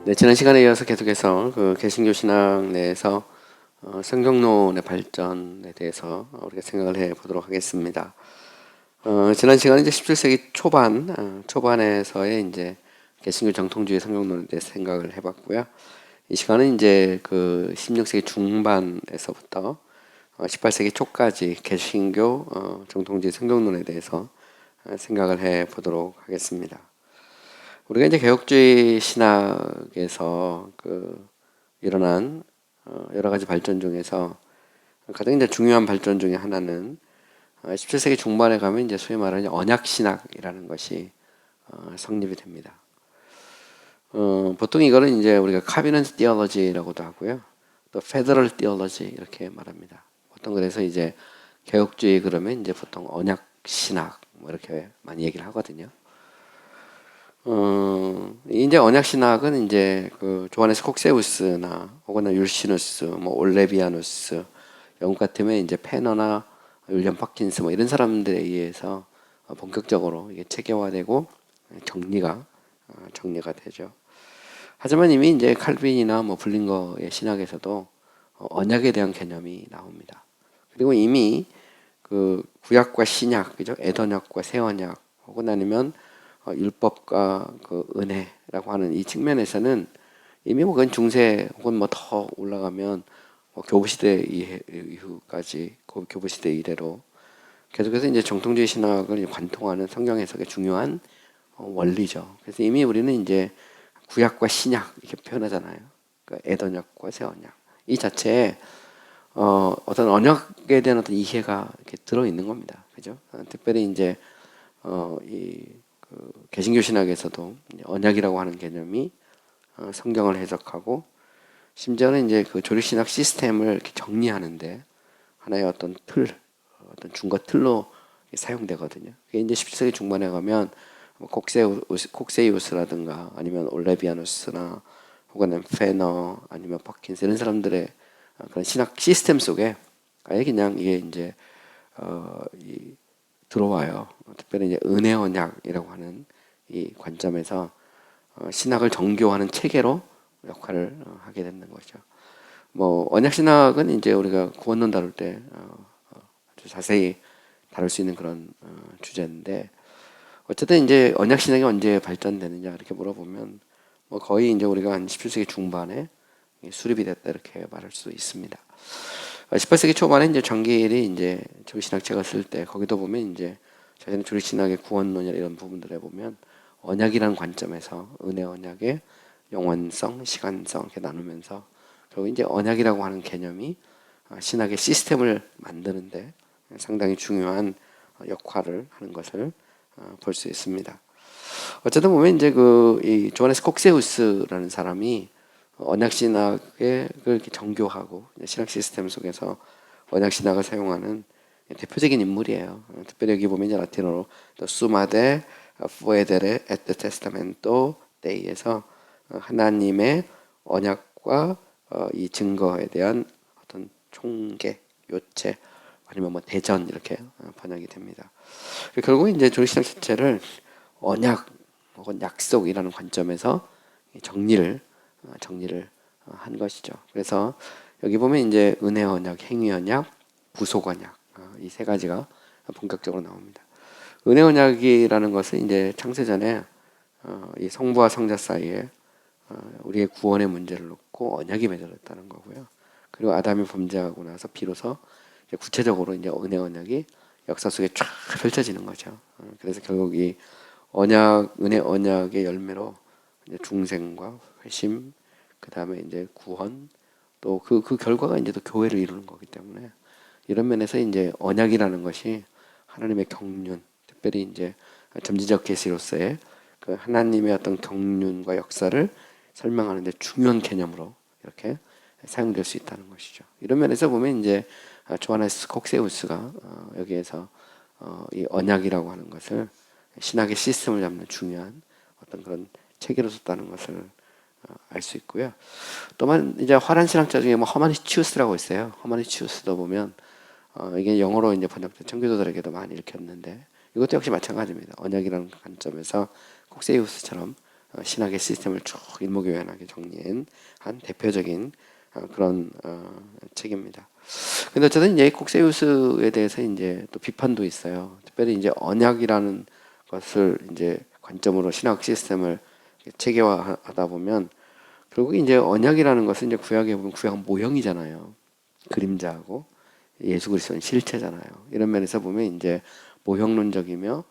네, 지난 시간에 이어서 계속해서 그 개신교 신앙 내에서 성경론의 발전에 대해서 우리가 생각을 해 보도록 하겠습니다. 지난 시간은 이제 17세기 초반에서의 이제 개신교 정통주의 성경론에 대해서 생각을 해봤고요. 이 시간은 이제 그 16세기 중반에서부터 18세기 초까지 개신교 정통주의 성경론에 대해서 생각을 해 보도록 하겠습니다. 우리가 이제 개혁주의 신학에서 그 일어난 여러 가지 발전 중에서 가장 이제 중요한 발전 중에 하나는 17세기 중반에 가면 이제 소위 말하는 언약 신학이라는 것이 성립이 됩니다. 보통 이거는 이제 우리가 카비넌트 디올로지라고도 하고요, 또 페더럴 디올로지 이렇게 말합니다. 보통 그래서 이제 개혁주의 그러면 이제 보통 언약 신학 뭐 이렇게 많이 얘기를 하거든요. 이제 언약 신학은 이제 그 조하네스 콕세우스나 혹은 율시누스, 뭐 올레비아누스, 영국 같으면 이제 페너나 윌리엄 파킨스 뭐 이런 사람들에 의해서 본격적으로 이게 체계화되고 정리가 되죠. 하지만 이미 이제 칼빈이나 뭐 블링거의 신학에서도 언약에 대한 개념이 나옵니다. 그리고 이미 그 구약과 신약, 그죠? 애언약과 새언약 혹은 아니면 율법과 그 은혜라고 하는 이 측면에서는 이미 뭐 그건 중세 혹은 뭐 더 올라가면 뭐 교부시대 이후까지 교부시대 이래로 계속해서 이제 정통주의 신학을 관통하는 성경 해석의 중요한 원리죠. 그래서 이미 우리는 이제 구약과 신약 이렇게 표현하잖아요. 그러니까 애언약과 새언약 이 자체에 어떤 언약에 대한 어떤 이해가 이렇게 들어 있는 겁니다. 그죠? 특별히 이제 그 개신교 신학에서도 언약이라고 하는 개념이 성경을 해석하고 심지어는 이제 그 조립 신학 시스템을 이렇게 정리하는데 하나의 어떤 어떤 중거 틀로 사용되거든요. 그게 이제 17세기 중반에 가면 뭐 콕세이우스라든가 아니면 올레비아누스나 혹은 페너 아니면 퍼킨스 이런 사람들의 그런 신학 시스템 속에 아예 그냥 이게 이제 들어와요. 특별히 이제 은혜 언약이라고 하는 이 관점에서 신학을 정교화하는 체계로 역할을 하게 되는 거죠. 뭐 언약 신학은 이제 우리가 구원론 다룰 때 아주 자세히 다룰 수 있는 그런 주제인데, 어쨌든 이제 언약 신학이 언제 발전되느냐 이렇게 물어보면 뭐 거의 이제 우리가 한 17세기 중반에 수립이 됐다 이렇게 말할 수 있습니다. 18세기 초반에 이제 정길이 이제 조리신학책을 쓸 때 거기도 보면 이제 자신의 조리신학의 구원론이나 이런 부분들에 보면 언약이라는 관점에서 은혜 언약의 영원성, 시간성 이렇게 나누면서 결국 이제 언약이라고 하는 개념이 신학의 시스템을 만드는데 상당히 중요한 역할을 하는 것을 볼 수 있습니다. 어쨌든 보면 이제 이 조하네스 콕세우스라는 사람이 언약 신학을 이렇게 정교하고 신학 시스템 속에서 언약 신학을 사용하는 대표적인 인물이에요. 특별히 여기 보면 이제 라틴어로 수마데 푸에데레 에트 테스타멘토 데이에서 하나님의 언약과 이 증거에 대한 어떤 총계, 요체 아니면 뭐 대전 이렇게 번역이 됩니다. 결국 이제 조리신학 자체를 언약 혹은 약속이라는 관점에서 정리를 한 것이죠. 그래서 여기 보면 이제 은혜 언약, 행위 언약, 부속 언약 이 세 가지가 본격적으로 나옵니다. 은혜 언약이라는 것은 이제 창세전에 이 성부와 성자 사이에 우리의 구원의 문제를 놓고 언약이 맺어졌다는 거고요. 그리고 아담이 범죄하고 나서 비로소 이제 구체적으로 이제 은혜 언약이 역사 속에 쫙 펼쳐지는 거죠. 그래서 결국 이 은혜 언약의 열매로 이제 중생과 회심, 그 다음에 이제 구원, 또 그 결과가 이제 또 교회를 이루는 거기 때문에 이런 면에서 이제 언약이라는 것이 하나님의 경륜, 특별히 이제 점지적 계시로서의 그 하나님의 어떤 경륜과 역사를 설명하는데 중요한 개념으로 이렇게 사용될 수 있다는 것이죠. 이런 면에서 보면 이제 조하네스 콕세우스가 여기에서 이 언약이라고 하는 것을 신학의 시스템을 잡는 중요한 어떤 그런 체계로 썼다는 것을 알 수 있고요. 또한 이제 화란 신학자 중에 뭐 허마니치우스라고 있어요. 허마니치우스도 보면 이게 영어로 이제 번역된 청교도들에게도 많이 읽혔는데 이것도 역시 마찬가지입니다. 언약이라는 관점에서 콕세우스처럼 신학의 시스템을 쭉 일목요연하게 정리한 한 대표적인 그런 책입니다. 근데 어쨌든 이제 콕세우스에 대해서 이제 또 비판도 있어요. 특별히 이제 언약이라는 것을 이제 관점으로 신학 시스템을 체계화하다 보면 결국 이제 언약이라는 것은 이제 구약에 보면 구약 모형이잖아요. 그림자하고 예수 그리스도는 실체잖아요. 이런 면에서 보면 이제 모형론적이며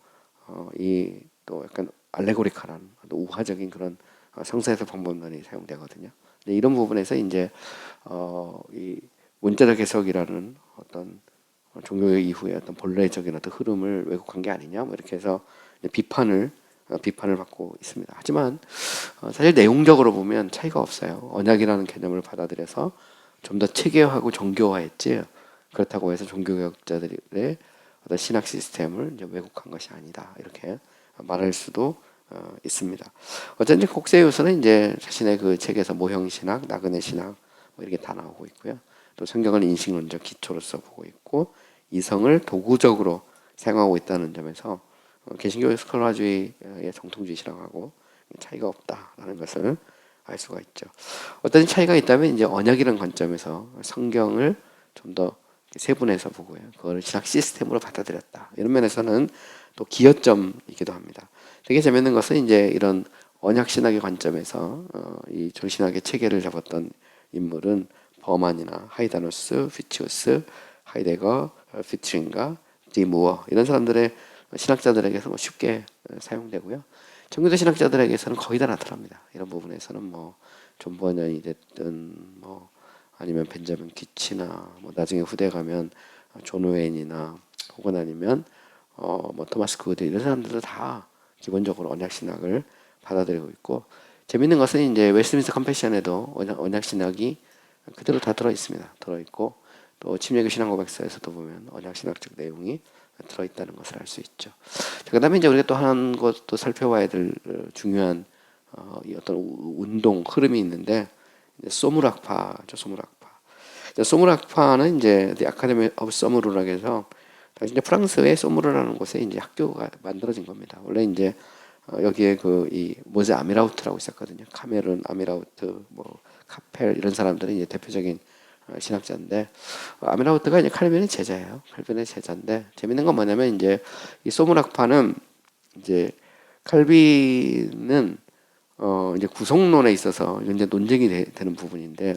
이 또 약간 알레고리칼한 또 우화적인 그런 성서에서 방법론이 사용되거든요. 근데 이런 부분에서 이제 이 문자적 해석이라는 어떤 종교의 이후에 어떤 본래적인 어떤 흐름을 왜곡한 게 아니냐 뭐 이렇게 해서 비판을 받고 있습니다. 하지만 사실 내용적으로 보면 차이가 없어요. 언약이라는 개념을 받아들여서 좀 더 체계화하고 정교화했지 그렇다고 해서 종교개혁자들의 어떤 신학 시스템을 이제 왜곡한 것이 아니다 이렇게 말할 수도 있습니다. 어쨌든 콕세우스는 이제 자신의 그 책에서 모형 신학, 나그네 신학 뭐 이렇게 다 나오고 있고요. 또 성경을 인식론적 기초로서 보고 있고 이성을 도구적으로 사용하고 있다는 점에서 개신교 스콜라주의의 정통주의 신학하고 차이가 없다라는 것을 알 수가 있죠. 어떤 차이가 있다면 이제 언약이라는 관점에서 성경을 좀 더 세분해서 보고요. 그걸 신학 시스템으로 받아들였다. 이런 면에서는 또 기여점이기도 합니다. 되게 재밌는 것은 이제 이런 언약 신학의 관점에서 이 존신학의 체계를 잡았던 인물은 버만이나 하이다노스, 피치우스, 하이데거, 피트린가, 디무어 이런 사람들의 신학자들에게서 뭐 쉽게 사용되고요. 청교도 신학자들에게서는 거의 다 나타납니다. 이런 부분에서는 뭐 존 버년이 됐든 뭐 아니면 벤자민 기치나 뭐 나중에 후대 가면 존 오웬이나 혹은 아니면 뭐 토마스 구드 이런 사람들도 다 기본적으로 언약 신학을 받아들이고 있고 재밌는 것은 이제 웨스트민스터 컨페션에도 언약 신학이 그대로 다 들어 있습니다. 들어 있고 또 침례교 신앙고백서에서도 보면 언약 신학적 내용이 들어 있다는 것을 알 수 있죠. 그다음에 이제 우리가 또 한 것도 살펴봐야 될 중요한 이 어떤 운동 흐름이 있는데 소무락파죠. 소무락파. 소무락파는 이제 The Academy of Somu르라고 해서 당시 이제 프랑스의 소무르라는 곳에 이제 학교가 만들어진 겁니다. 원래 이제 여기에 그 이 모제 아미라우트라고 있었거든요. 카메룬 아미라우트, 뭐 카펠 이런 사람들은 이제 대표적인 신학자인데 아미라우트가 이제 칼빈의 제자예요. 칼빈의 제자인데 재밌는 건 뭐냐면 이제 이 소무락파는 이제 칼빈은 이제 구속론에 있어서 이제 논쟁이 되는 부분인데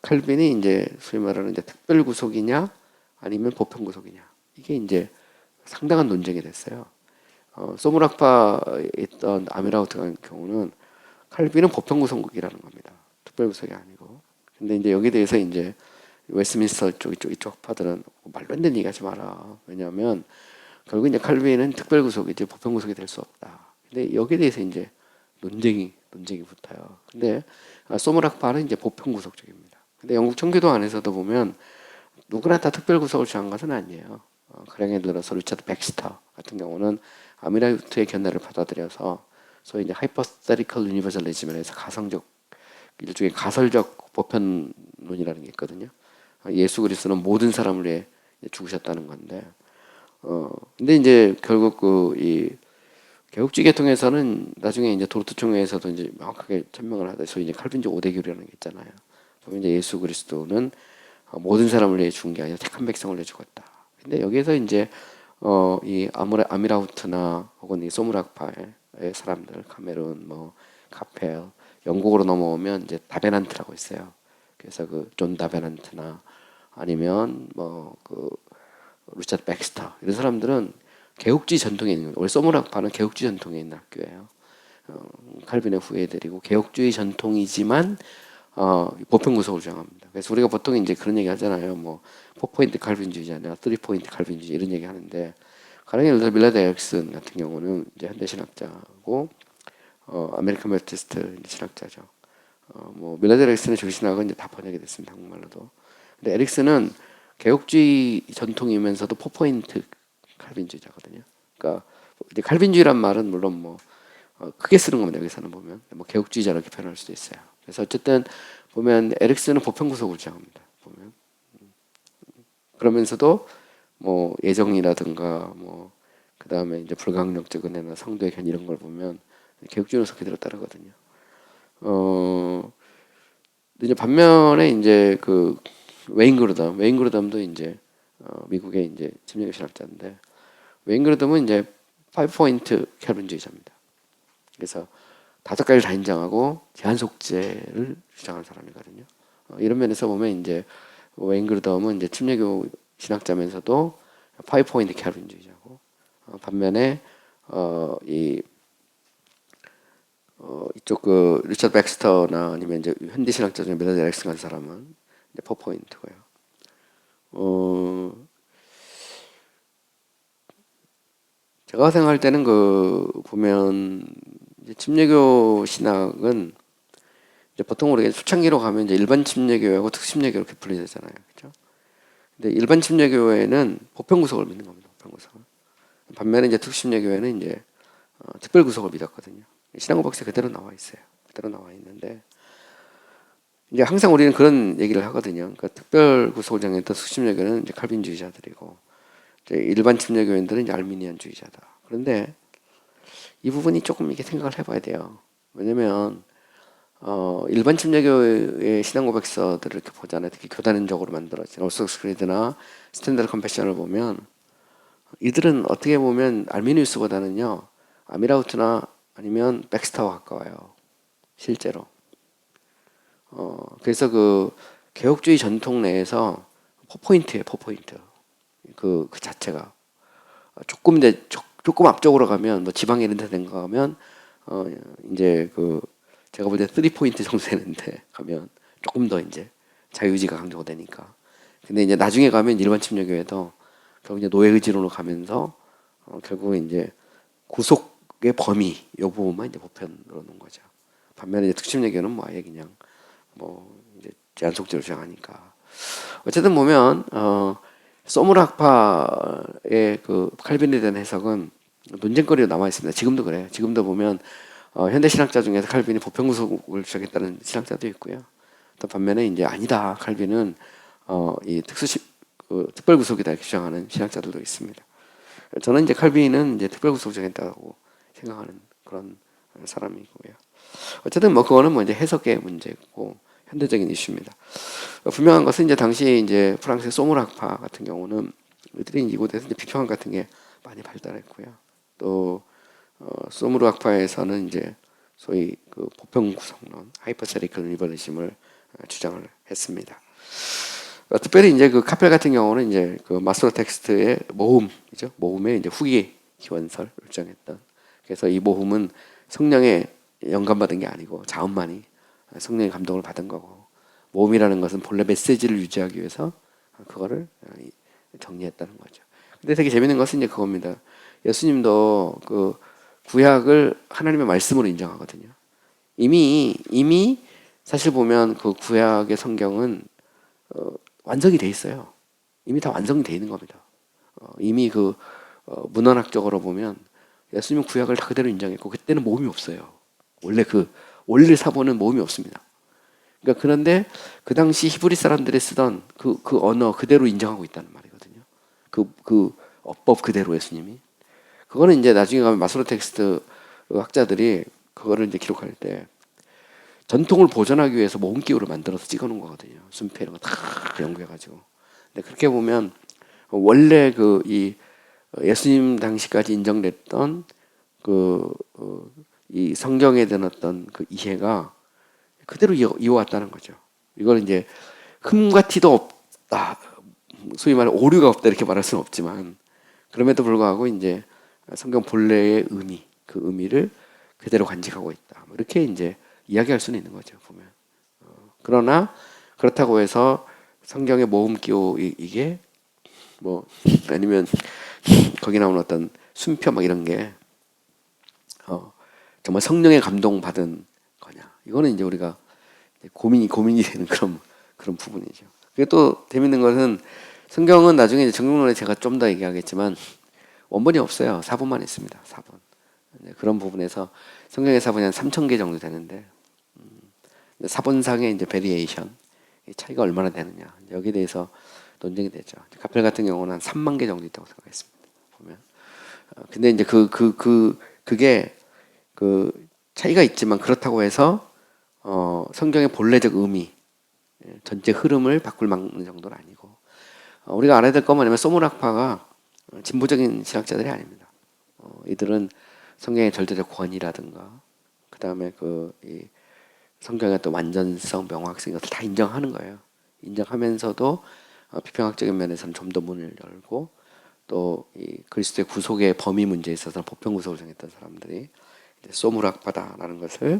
칼빈이 이제 소위 말하는 이제 특별 구속이냐 아니면 보편 구속이냐 이게 이제 상당한 논쟁이 됐어요. 소무락파에 있던 아미라우트 같은 경우는 칼빈은 보편 구속이라는 겁니다. 특별 구속이 아니고. 근데 이제 여기에 대해서 이제 웨스트민스터 이쪽 학파들은 말도 안 되는 얘기 하지 마라. 왜냐하면 결국 이제 칼빈은 특별 구속이지 보편 구속이 될 수 없다. 근데 여기에 대해서 이제 논쟁이 붙어요. 근데 소무락파는 이제 보편 구속적입니다. 근데 영국 청교도 안에서도 보면 누구나 다 특별 구속을 취한 것은 아니에요. 가령 예를 들어서 리처드 백스터 같은 경우는 아미라우트의 견해를 받아들여서 소위 이제 하이퍼스테리컬 유니버설리즘을 해서 가성적 일종의 가설적 보편론이라는 게 있거든요. 예수 그리스도는 모든 사람을 위해 죽으셨다는 건데, 근데 이제 결국 그 이 개혁주의 계통에서는 나중에 이제 도르트 총회에서도 이제 명확하게 천명을 하다. 소위 이제 칼빈주 오대교리라는 게 있잖아요. 보면 이제 예수 그리스도는 모든 사람을 위해 죽은 게 아니라 택한 백성을 위해 죽었다. 근데 여기에서 이제 이 아미라우트나 혹은 이 소무락파의 사람들, 카메룬, 뭐 카펠, 영국으로 넘어오면 이제 다베난트라고 있어요. 그래서 그 존 다베난트나 아니면 뭐 그 루차드 백스터 이런 사람들은 개혁주의 전통에 있는 거예요. 원래 소무락파는 개혁주의 전통에 있는 학교예요. 칼빈의 후예들이고 개혁주의 전통이지만 보편 구속을 주장합니다. 그래서 우리가 보통 이제 그런 얘기 하잖아요. 뭐 4포인트 칼빈주의자냐, 3포인트 칼빈주의 이런 얘기 하는데 가령 예를 들어 밀라드 에릭슨 같은 경우는 이제 현대 신학자고 아메리칸 메티스트 신학자죠. 뭐 밀라드 에릭슨의 조신학은 이제 다 번역이 됐습니다. 한국말로도. 근데 에릭슨은 개혁주의 전통이면서도 4포인트 칼빈주의자거든요. 그러니까 이제 칼빈주의란 말은 물론 뭐 크게 쓰는 겁니다. 여기서는 보면 뭐 개혁주의자로 이렇게 표현할 수도 있어요. 그래서 어쨌든 보면 에릭슨은 보편 구속을 주장합니다. 보면 그러면서도 뭐 예정이라든가 뭐 그다음에 이제 불가항력적 은혜나 성도의 견 이런 걸 보면 개혁주의는 그대로 따르거든요. 이제 반면에 이제 그 웨인 그루덤도 이제 미국의 이제 침략의 신학자인데 웨인 그루덤은 이제 5포인트 켈빈주의자입니다. 그래서 5가지를 다 인정하고 제한 속죄를 주장하는 사람이거든요. 이런 면에서 보면 이제 웨인 그루덤은 이제 침례교 신학자면서도 5포인트 켈빈주의자고 반면에 이 이쪽 그 리처드 백스터나 아니면 이제 현대 신학자 중에 메더드 렉슨 같은 사람은 이제 4포인트고요. 제가 생각할 때는 그 보면 이제 침례교 신학은 이제 보통 우리가 초창기로 가면 이제 일반 침례교회하고 특침례교 이렇게 분리되잖아요, 그렇죠? 근데 일반 침례교회는 보편 구속을 믿는 겁니다, 보편 구속. 반면에 이제 특침례교회는 이제 특별 구속을 믿었거든요. 신앙고백서에 그대로 나와 있어요. 그대로 나와 있는데 이제 항상 우리는 그런 얘기를 하거든요. 그러니까 특별 구속을 정했던 특침례교회는 이제 칼빈주의자들이고 이제 일반 침례교회들은 이제 알미니안주의자다. 그런데 이 부분이 조금 이렇게 생각을 해봐야 돼요. 왜냐면 일반 침례교회의 신앙고백서들을 이렇게 보잖아요. 특히 교단적으로 만들어진 오소스 크리드나 스탠다드 컨페션을 보면 이들은 어떻게 보면 알미니우스보다는요 아미라우트나 아니면 백스터와 가까워요. 실제로. 그래서 그 개혁주의 전통 내에서 4포인트예요. 4포인트. 그 자체가 조금 앞쪽으로 가면 뭐 지방에 이런 데 된 거 가면 이제 그 제가 볼 때 3포인트 정도 되는데 가면 조금 더 이제 자유의지가 강조가 되니까. 근데 이제 나중에 가면 일반 침례교회도 결국 이제 노예 의지론으로 가면서 결국은 이제 구속의 범위 이 부분만 이제 보편으로 놓은 거죠. 반면에 이제 특침례교는 뭐 아예 그냥 뭐 이제 제한 속죄를 주장하니까. 어쨌든 보면 소무르 학파의 그 칼빈에 대한 해석은 논쟁거리로 남아 있습니다. 지금도 그래요. 지금도 보면 현대 신학자 중에서 칼빈이 보편 구속을 주장했다는 신학자도 있고요. 또 반면에 이제 아니다. 칼빈은 이 특별 구속이다 이렇게 주장하는 신학자들도 있습니다. 저는 이제 칼빈은 이제 특별 구속 정했다고 생각하는 그런 사람이고요. 어쨌든 뭐 그거는 뭐 이제 해석의 문제고 현대적인 이슈입니다. 분명한 것은 이제 당시 이제 프랑스의 소무르 학파 같은 경우는 이들이 이곳에서 이제 비평학 같은 게 많이 발달했고요. 또 소무르 학파에서는 이제 소위 그 보편 구성론, 하이퍼세리컬 리버리즘을 주장을 했습니다. 특별히 이제 그 카펠 같은 경우는 이제 그 마스터 텍스트의 모음이죠. 모음의 이제 후기 기원설을 주장했던. 그래서 이 모음은 성령의 영감받은 게 아니고 자음만이 성령의 감동을 받은 거고 모음이라는 것은 본래 메시지를 유지하기 위해서 그거를 정리했다는 거죠. 근데 되게 재밌는 것은 이제 그겁니다. 예수님도 그 구약을 하나님의 말씀으로 인정하거든요. 이미 사실 보면 그 구약의 성경은 완성이 돼 있어요. 이미 다 완성이 돼 있는 겁니다. 이미 그 문헌학적으로 보면 예수님 구약을 다 그대로 인정했고 그때는 모음이 없어요. 원래 사본은 모음이 없습니다. 그러니까 그런데 그 당시 히브리 사람들이 쓰던 그 언어 그대로 인정하고 있다는 말이거든요. 그 어법 그대로 예수님이. 그거는 이제 나중에 가면 마소로 텍스트 학자들이 그거를 이제 기록할 때 전통을 보존하기 위해서 모음기호를 만들어서 찍어놓은 거거든요. 순표 이런 거 다 연구해가지고. 근데 그렇게 보면 원래 그 이 예수님 당시까지 인정됐던 이 성경에 대한 어떤 그 이해가 그대로 이어왔다는 거죠. 이걸 이제 흠과 티도 없다, 소위 말해 오류가 없다 이렇게 말할 수는 없지만 그럼에도 불구하고 이제 성경 본래의 의미, 그 의미를 그대로 간직하고 있다. 뭐 이렇게 이제 이야기할 수는 있는 거죠, 보면. 그러나 그렇다고 해서 성경의 모음기호 이게 뭐 아니면 거기 나오는 어떤 순표 막 이런 게 정말 성령의 감동 받은 거냐? 이거는 이제 우리가 고민이 되는 그런 부분이죠. 그리고 또 재밌는 것은 성경은 나중에 이제 정육론에 제가 좀 더 얘기하겠지만 원본이 없어요. 사본만 있습니다. 사본. 그런 부분에서 성경의 사본이 한 3,000개 정도 되는데 사본상의 이제 베리에이션 차이가 얼마나 되느냐 여기에 대해서 논쟁이 되죠. 가펠 같은 경우는 한 3만 개 정도 있다고 생각했습니다. 보면 근데 이제 그게 그 차이가 있지만 그렇다고 해서 성경의 본래적 의미, 전체 흐름을 바꿀 막는 정도는 아니고 우리가 알아야 될 건 뭐냐면 소문학파가 진보적인 신학자들이 아닙니다. 이들은 성경의 절대적 권위라든가 그 다음에 이 성경의 또 완전성, 명확성 이것을 다 인정하는 거예요. 인정하면서도 비평학적인 면에서는 좀 더 문을 열고 또 이 그리스도의 구속의 범위 문제에 있어서 보편 구속을 정했던 사람들이 이제 소문학파다라는 것을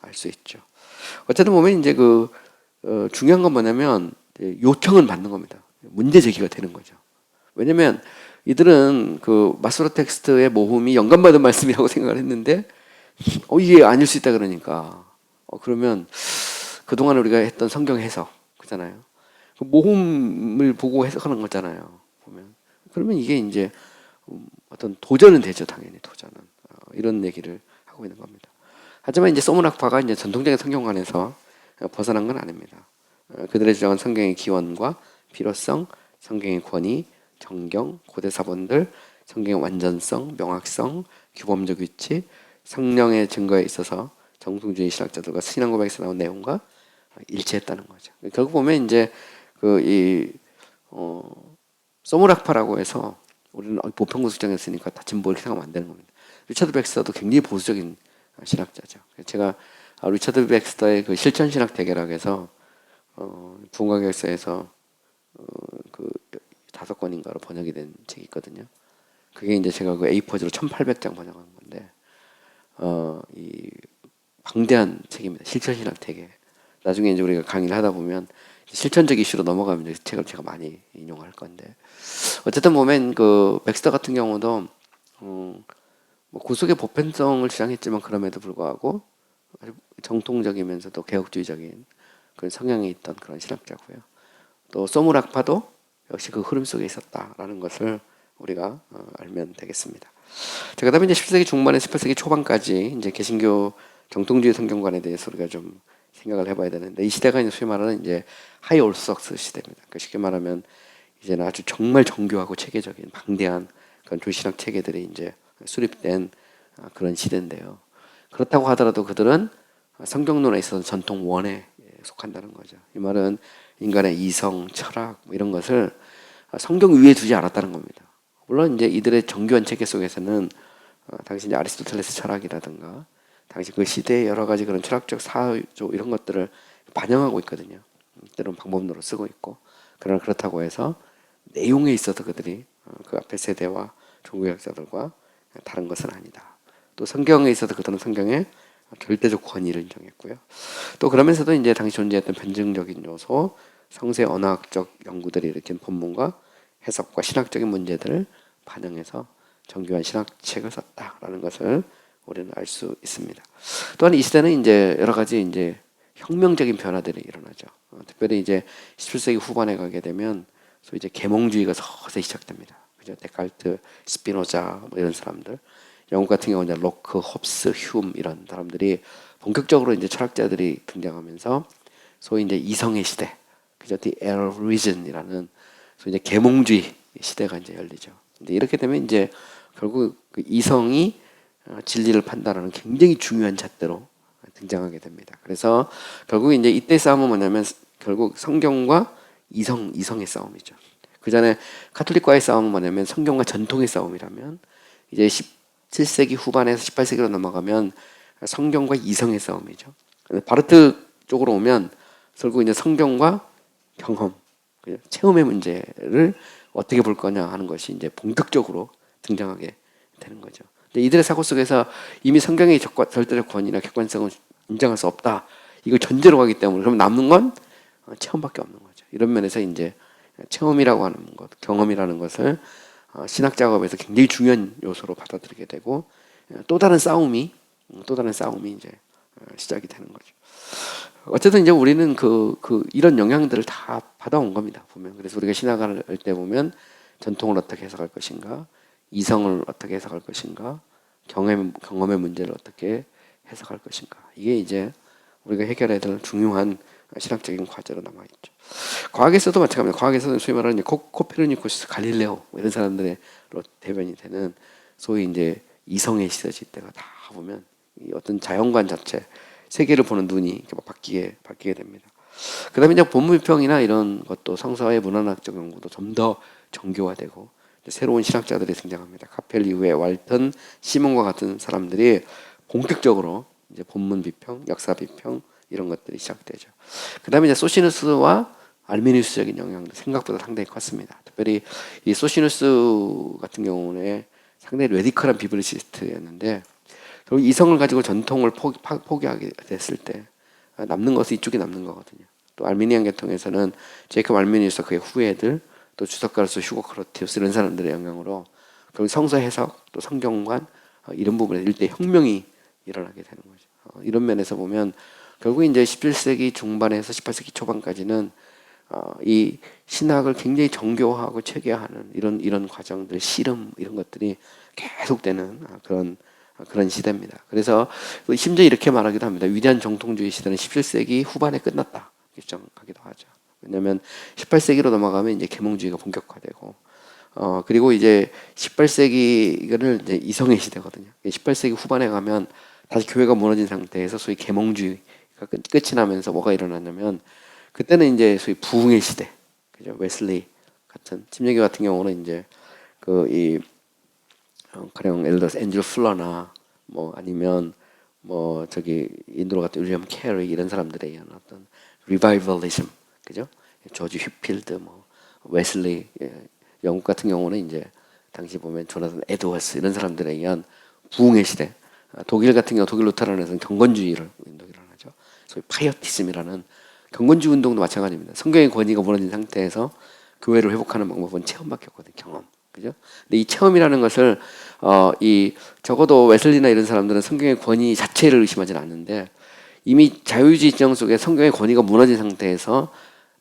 알 수 있죠. 어쨌든 보면 이제 중요한 건 뭐냐면 요청은 받는 겁니다. 문제 제기가 되는 거죠. 왜냐면 이들은 마스로 텍스트의 모음이 영감받은 말씀이라고 생각을 했는데 이게 아닐 수 있다 그러니까 그러면 그동안 우리가 했던 성경 해석 그잖아요. 그 모음을 보고 해석하는 거잖아요. 보면 그러면 이게 이제 어떤 도전은 되죠. 당연히 도전은 이런 얘기를 하고 있는 겁니다. 하지만 이제 소문학파가 이제 전통적인 성경관에서 벗어난 건 아닙니다. 그들의 주장은 성경의 기원과 필요성, 성경의 권위, 정경, 고대 사본들, 성경의 완전성, 명확성, 규범적 위치, 성령의 증거에 있어서 정통주의 신학자들과 신앙 고백에서 나온 내용과 일치했다는 거죠. 결국 보면 이제 소문학파라고 해서 우리는 보편구속장에 있으니까 다 진보 이렇게 생각하면 안 되는 겁니다. 리처드 백스터도 굉장히 보수적인 신학자죠. 제가 리처드 백스터의 그 실천 신학 대결학에서 부흥과교역사에서 그 5권인가로 번역이 된 책이 있거든요. 그게 이제 제가 그 A4지로 1800장 번역한 건데 이 방대한 책입니다. 실천 신학 대결. 나중에 이제 우리가 강의를 하다 보면 실천적 이슈로 넘어가면 이 책을 제가 많이 인용할 건데 어쨌든 보면 백스터 같은 경우도 뭐 구속의 보편성을 주장했지만 그럼에도 불구하고 아주 정통적이면서도 개혁주의적인 그런 성향이 있던 그런 신학자고요. 또 소문학파도 역시 그 흐름 속에 있었다라는 것을 우리가 알면 되겠습니다. 자, 그다음에 이제 17세기 중반에 18세기 초반까지 이제 개신교 정통주의 성경관에 대해서 우리가 좀 생각을 해봐야 되는데 이 시대가 이제 소위 말하는 이제 하이 올석스 시대입니다. 그러니까 쉽게 말하면 이제는 아주 정말 정교하고 체계적인 방대한 그런 조신학 체계들이 이제 수립된 그런 시대인데요. 그렇다고 하더라도 그들은 성경론에 있어서 전통 원에 속한다는 거죠. 이 말은 인간의 이성, 철학 뭐 이런 것을 성경 위에 두지 않았다는 겁니다. 물론 이제 이들의 정교한 체계 속에서는 당시 이제 아리스토텔레스 철학이라든가 당시 그 시대의 여러 가지 그런 철학적 사조 이런 것들을 반영하고 있거든요. 때로는 방법론으로 쓰고 있고 그러나 그렇다고 해서 내용에 있어서 그들이 그 앞에 세대와 종교학자들과 다른 것은 아니다. 또 성경에 있어서 그들은 성경의 절대적 권위를 인정했고요. 또 그러면서도 이제 당시 존재했던 변증적인 요소, 성세 언어학적 연구들이 일으킨 본문과 해석과 신학적인 문제들을 반영해서 정교한 신학책을 썼다라는 것을 우리는 알 수 있습니다. 또한 이 시대는 이제 여러 가지 이제 혁명적인 변화들이 일어나죠. 특별히 이제 17세기 후반에 가게 되면 소위 이제 계몽주의가 서서히 시작됩니다. 그죠? 데카르트, 스피노자 뭐 이런 사람들. 영국 같은 경우는 이제 로크, 홉스, 휴움 이런 사람들이 본격적으로 이제 철학자들이 등장하면서 소위 이제 이성의 시대, 그죠? The Era of Reason이라는 소위 이제 계몽주의 시대가 이제 열리죠. 근데 이렇게 되면 이제 결국 그 이성이 진리를 판단하는 굉장히 중요한 잣대로 등장하게 됩니다. 그래서 결국 이제 이때 싸움은 뭐냐면 결국 성경과 이성의 싸움이죠. 그 전에 카톨릭과의 싸움은 뭐냐면 성경과 전통의 싸움이라면 이제 17세기 후반에서 18세기로 넘어가면 성경과 이성의 싸움이죠. 바르트 쪽으로 오면 결국 이제 성경과 경험, 체험의 문제를 어떻게 볼 거냐 하는 것이 이제 본격적으로 등장하게 되는 거죠. 이들의 사고 속에서 이미 성경의 절대적 권위나 객관성을 인정할 수 없다. 이걸 전제로 가기 때문에 그럼 남는 건 체험밖에 없는 거죠. 이런 면에서 이제 체험이라고 하는 것, 경험이라는 것을 신학 작업에서 굉장히 중요한 요소로 받아들이게 되고 또 다른 싸움이 이제 시작이 되는 거죠. 어쨌든 이제 우리는 이런 영향들을 다 받아온 겁니다. 보면 그래서 우리가 신학을 할 때 보면 전통을 어떻게 해석할 것인가, 이성을 어떻게 해석할 것인가, 경험의 문제를 어떻게 해석할 것인가. 이게 이제 우리가 해결해야 될 중요한 신학적인 과제로 남아있죠. 과학에서도 마찬가지입니다. 과학에서는 소위 말하는 코페르니쿠스, 갈릴레오 이런 사람들의 대변이 되는 소위 이제 이성의 시대지 때가 다 보면 이 어떤 자연관 자체, 세계를 보는 눈이 이렇게 막 바뀌게 됩니다. 그다음에 이제 본문비평이나 이런 것도 성서의 문헌학적 연구도 좀 더 정교화되고 새로운 신학자들이 등장합니다. 카펠 이후에 왈튼, 시몬과 같은 사람들이 본격적으로 이제 본문 비평, 역사 비평 이런 것들이 시작되죠. 그다음에 이제 소시누스와 알미니우스적인 영향도 생각보다 상당히 컸습니다. 특별히 이 소시누스 같은 경우는 상당히 레디컬한 비블리시스트였는데 결국 이성을 가지고 전통을 포기하게 됐을 때 남는 것은 이쪽이 남는 거거든요. 또 알미니안 계통에서는 제이콥 알미니우스 그의 후예들 또 주석가로서 휴고 크로티우스 이런 사람들의 영향으로 결국 성서 해석 또 성경관 이런 부분에 일대 혁명이 일어나게 되는 거죠. 이런 면에서 보면 결국 이제 17세기 중반에서 18세기 초반까지는 이 신학을 굉장히 정교하고 체계화하는 이런 과정들, 씨름 이런 것들이 계속되는 그런 시대입니다. 그래서 심지어 이렇게 말하기도 합니다. 위대한 정통주의 시대는 17세기 후반에 끝났다. 주장하기도 하죠. 왜냐하면 18세기로 넘어가면 이제 계몽주의가 본격화되고, 그리고 이제 18세기를 이제 이성의 시대거든요. 18세기 후반에 가면 다시 교회가 무너진 상태에서 소위 계몽주의가 끝이 나면서 뭐가 일어났냐면 그때는 이제 소위 부흥의 시대, 그죠? 웨슬리 같은 침례교 같은 경우는 이제 그이 가령 예를 들어서 앤드류 플러나 뭐 아니면 뭐 저기 인도로 갔던 윌리엄 캐리 이런 사람들에 의한 어떤 리바이벌리즘, 그죠? 조지 휘필드, 뭐 웨슬리, 영국 같은 경우는 이제 당시 보면 조나단 에드워스 이런 사람들에 의한 부흥의 시대. 독일 같은 경우 독일 루터란에서는 경건주의를 운동을 하죠. 소위 파이어티즘이라는 경건주의 운동도 마찬가지입니다. 성경의 권위가 무너진 상태에서 교회를 회복하는 방법은 체험밖에 없거든요. 경험. 그죠? 근데 이 체험이라는 것을 이 적어도 웨슬리나 이런 사람들은 성경의 권위 자체를 의심하지는 않는데 이미 자유주의 지정 속에 성경의 권위가 무너진 상태에서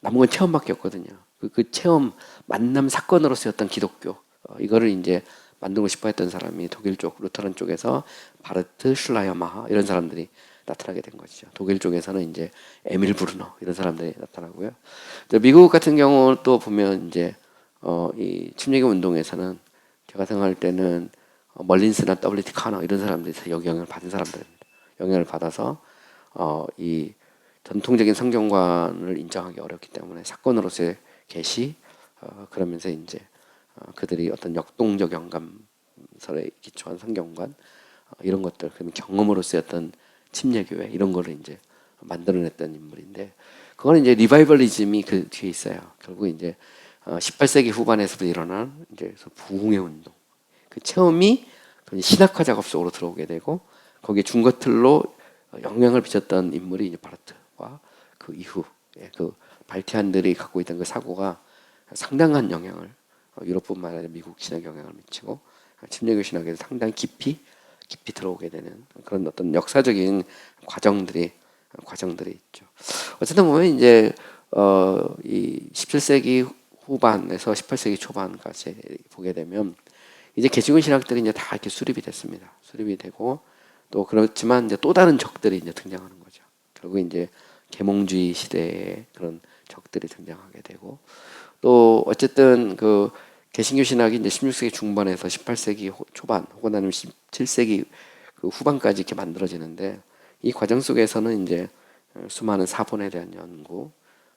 남은 건 체험밖에 없거든요. 그 체험 만남 사건으로서 어떤 기독교 이거를 이제 만들고 싶어 했던 사람이 독일 쪽 루터란 쪽에서 바르트 슐라이어마하 이런 사람들이 나타나게 된 것이죠. 독일 쪽에서는 이제 에밀 브루너 이런 사람들이 나타나고요. 미국 같은 경우 또 보면 이제 이 침례교 운동에서는 제가 생각할 때는 멀린스나 WT 카너 이런 사람들이 영향을 받은 사람들입니다. 영향을 받아서 이 전통적인 성경관을 인정하기 어렵기 때문에 사건으로서의 계시 그러면서 이제 그들이 어떤 역동적 영감설에 기초한 성경관 이런 것들 그러면 경험으로서의 어떤 침례교회 이런 거를 이제 만들어냈던 인물인데 그거는 이제 리바이벌리즘이 그 뒤에 있어요. 결국 이제 18세기 후반에서부터 일어난 이제 부흥의 운동 그 체험이 신학화 작업 속으로 들어오게 되고 거기에 중거틀로 영향을 미쳤던 인물이 이제 바르트와 그 이후 그 발티안들이 갖고 있던 그 사고가 상당한 영향을 유럽뿐만 아니라 미국 신학에 영향을 미치고 침례교 신학에 상당히 깊이 들어오게 되는 그런 어떤 역사적인 과정들이 있죠. 어쨌든 보면 이제 이 17세기 후반에서 18세기 초반까지 보게 되면 이제 개신교 신학들이 이제 다 이렇게 수립이 됐습니다. 수립이 되고 또 그렇지만 이제 또 다른 적들이 이제 등장하는 거죠. 결국 이제 계몽주의 시대에 그런 적들이 등장하게 되고 또 어쨌든 그 개신교 신학이 이제 16세기 중반에서 18세기 초반 혹은 아니면 17세기 그 후반까지 이렇게 만들어지는데 이 과정 속에서는 이제 수많은 사본에 대한 연구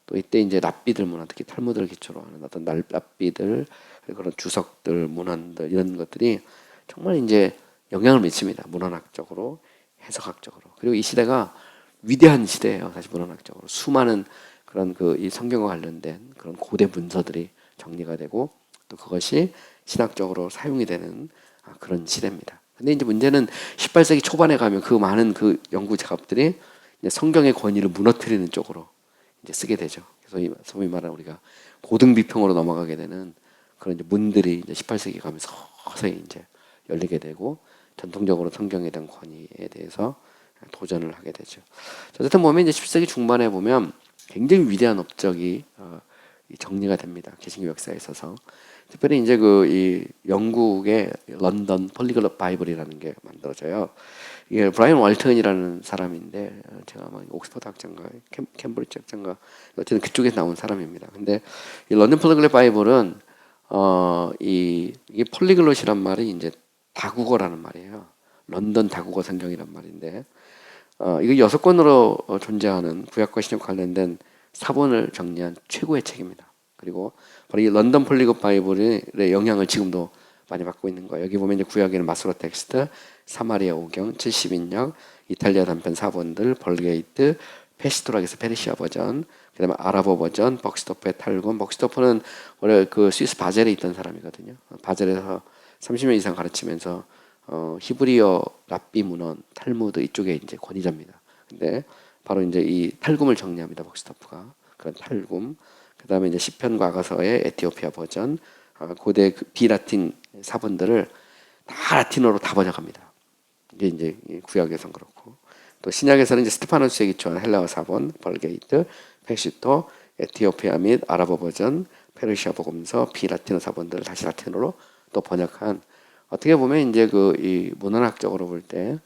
또 이때 이제 랍비들 문화 특히 탈무드를 기초로 하는 어떤 랍비들 그런 주석들 문헌들 이런 것들이 정말 이제 영향을 미칩니다. 문헌학적으로 해석학적으로 그리고 이 시대가 위대한 시대예요. 사실 문헌학적으로 수많은 그런 그 이 성경과 관련된 그런 고대 문서들이 정리가 되고 또 그것이 신학적으로 사용이 되는 그런 시대입니다. 근데 이제 문제는 18세기 초반에 가면 그 많은 그 연구 작업들이 이제 성경의 권위를 무너뜨리는 쪽으로 이제 쓰게 되죠. 그래서 소위 말하는 우리가 고등 비평으로 넘어가게 되는 그런 이제 문들이 이제 18세기 가면서 서서히 이제 열리게 되고 전통적으로 성경에 대한 권위에 대해서 도전을 하게 되죠. 어쨌든 보면 이제 10세기 중반에 보면 굉장히 위대한 업적이 정리가 됩니다. 개신교 역사에 있어서 특별히 이제 그 이 영국의 런던 폴리글롯 바이블이라는 게 만들어져요. 이게 브라이언 월턴이라는 사람인데 제가 아마 옥스퍼드 학자인가 캠브리지 학자인가 어쨌든 그쪽에서 나온 사람입니다. 근데 이 런던 폴리글롯 바이블은 이게 폴리글롯이란 말이 이제 다국어라는 말이에요. 런던 다국어 성경이란 말인데 이거 6권으로 존재하는 구약과 신약 관련된 사본을 정리한 최고의 책입니다. 그리고 바로 이 런던 폴리글 바이블의 영향을 지금도 많이 받고 있는 거예요. 여기 보면 이제 구약에는 마스로 텍스트, 사마리아 오경, 70인역, 이탈리아 단편 사본들, 벌게이트, 페시토락에서 페르시아 버전, 그다음에 아랍어 버전, 벅스토프의 탈곤. 벅스토프는 원래 그 스위스 바젤에 있던 사람이거든요. 바젤에서 30년 이상 가르치면서 히브리어, 랍비 문헌, 탈무드 이쪽에 이제 권위자입니다. 근데 바로 이제 이 탈굼을 정리합니다. 벅스토프가 그런 탈굼. 그다음에 이제 시편과 아가서의 에티오피아 버전, 고대 그 비라틴 사본들을 다 라틴어로 다 번역합니다. 이게 이제 구약에선 그렇고 또 신약에서는 이제 스테파노스에 기초한 헬라어 사본, 벌게이트, 페시토, 에티오피아 및 아랍어 버전, 페르시아 복음서, 비라틴어 사본들을 다시 라틴어로 또 번역한 어떻게 보면 이제 그 이 문헌학적으로 볼 때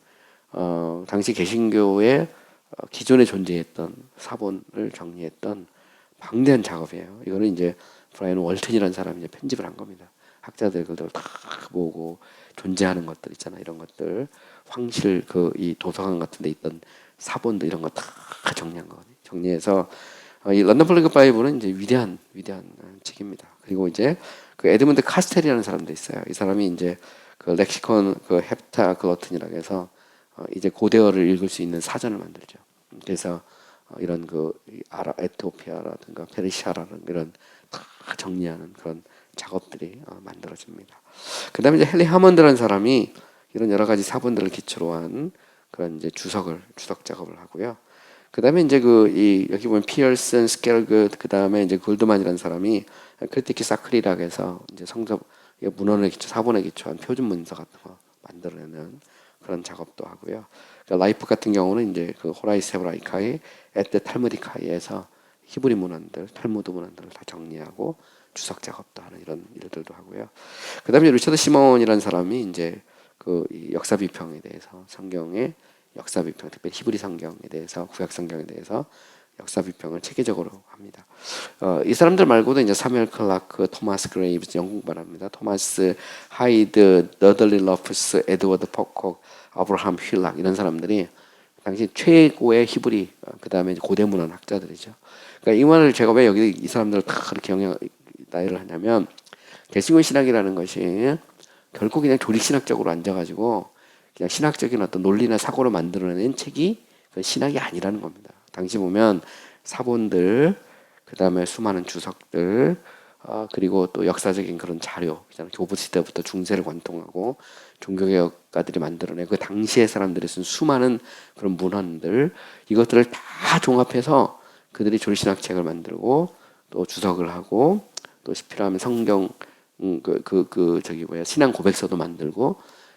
당시 개신교의 기존에 존재했던 사본을 정리했던 방대한 작업이에요. 이거는 이제 브라이언 월튼이라는 사람이 이제 편집을 한 겁니다. 학자들 그걸 다 모으고 존재하는 것들 있잖아. 이런 것들 황실 그 이 도서관 같은 데 있던 사본들 이런 거 다 정리한 거거든요. 정리해서 이 런던 폴리글 바이블은 이제 위대한 책입니다. 그리고 이제 그 에드문드 카스텔이라는 사람도 있어요. 이 사람이 이제 그 렉시콘 그 헵타 글로튼이라고 해서 이제 고대어를 읽을 수 있는 사전을 만들죠. 그래서 이런 그 에티오피아라든가 페르시아라는 이런 다 정리하는 그런 작업들이 만들어집니다. 그다음에 이제 헨리 하먼드라는 사람이 이런 여러 가지 사본들을 기초로 한 그런 이제 주석 작업을 하고요. 그다음에 이제 그 이 여기 보면 피어슨, 스켈그 그다음에 이제 골드만이라는 사람이 크리티키 사크리라고 해서 이제 성적 문헌에 기초 사본에 기초한 표준 문서 같은 거 만들어내는 그런 작업도 하고요. 그러니까 라이프 같은 경우는 이제 그 호라이스 헤브라이카이, 에테 탈무디카이에서 히브리 문헌들, 탈무드 문헌들을 다 정리하고 주석 작업도 하는 이런 일들도 하고요. 그다음에 리처드 시몬이라는 사람이 이제 그이 역사 비평에 대해서 성경의 역사 비평, 특별히 히브리 성경에 대해서 구약 성경에 대해서 역사 비평을 체계적으로 합니다. 이 사람들 말고도 이제 사뮤엘 클라크, 토마스 그레이브스 영국 말합니다. 토마스 하이드, 너덜리 러프스, 에드워드 포콕, 아브라함 휠락 이런 사람들이 당시 최고의 히브리 그다음에 고대 문헌 학자들이죠. 그러니까 이 말을 제가 왜 여기 이 사람들을 다 그렇게 나열을 하냐면 개신교 신학이라는 것이 결국 그냥 조직신학적으로 앉아가지고 그냥 신학적인 어떤 논리나 사고를 만들어낸 책이 신학이 아니라는 겁니다. 당시 보면 사본들, 그 다음에 수많은 주석들, 그리고 또 역사적인 그런 자료, 교부 시대부터 중세를 관통하고 종교개혁가들이 만들어낸 그 당시의 사람들이 쓴 수많은 그런 문헌들, 이것들을 다 종합해서 그들이 조리신학책을 만들고 또 주석을 하고 또 필요하면 성경 저기 뭐야 신앙 고백서도 만들고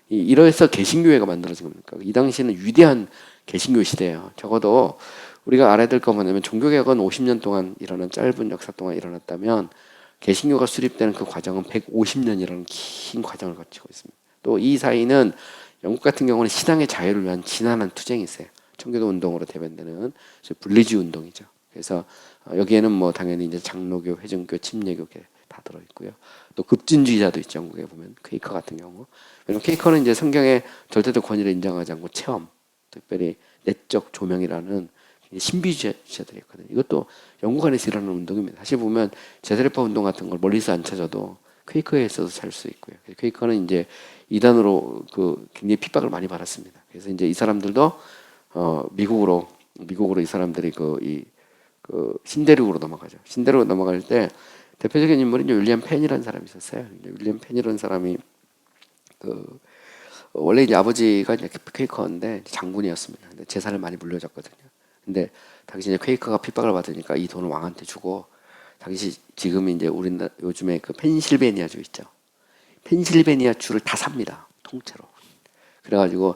이러해서 개신교회가 만들어진 겁니까? 이 당시에는 위대한 개신교 시대예요. 적어도 우리가 알아야 될 건 뭐냐면 종교개혁은 50년 동안 일어난 짧은 역사 동안 일어났다면 개신교가 수립되는 그 과정은 150년이라는 긴 과정을 거치고 있습니다. 또 이 사이는 영국 같은 경우는 신앙의 자유를 위한 지난한 투쟁이 있어요. 청교도 운동으로 대변되는 분리주의 운동이죠. 그래서 여기에는 뭐 당연히 이제 장로교, 회중교, 침례교계 다 들어 있고요. 또 급진주의자도 있죠. 영국에 보면 퀘이커 같은 경우. 왜냐면 퀘이커는 이제 성경의 절대적 권위를 인정하지 않고 체험, 특별히 내적 조명이라는 신비주의자들이 있거든요. 이것도 영국 안에서 일어나는 운동입니다. 사실 보면 제세례파 운동 같은 걸 멀리서 안 찾아도 퀘이커에 있어서 살 수 있고요. 퀘이커는 이제 이단으로 그 굉장히 핍박을 많이 받았습니다. 그래서 이제 이 사람들도 미국으로 이 사람들이 그 신대륙으로 넘어가죠. 신대륙으로 넘어갈 때 대표적인 인물이 이제 윌리엄 펜이라는 사람이 있었어요. 윌리엄 펜이라는 사람이 그 원래 이제 아버지가 이제 퀘이커인데 장군이었습니다. 근데 재산을 많이 물려줬거든요. 근데 당시 이제 퀘이커가 핍박을 받으니까 이 돈을 왕한테 주고 당시 지금 이제 우리나라 요즘에 그 펜실베니아주 있죠. 펜실베니아 주를 다 삽니다. 통째로. 그래가지고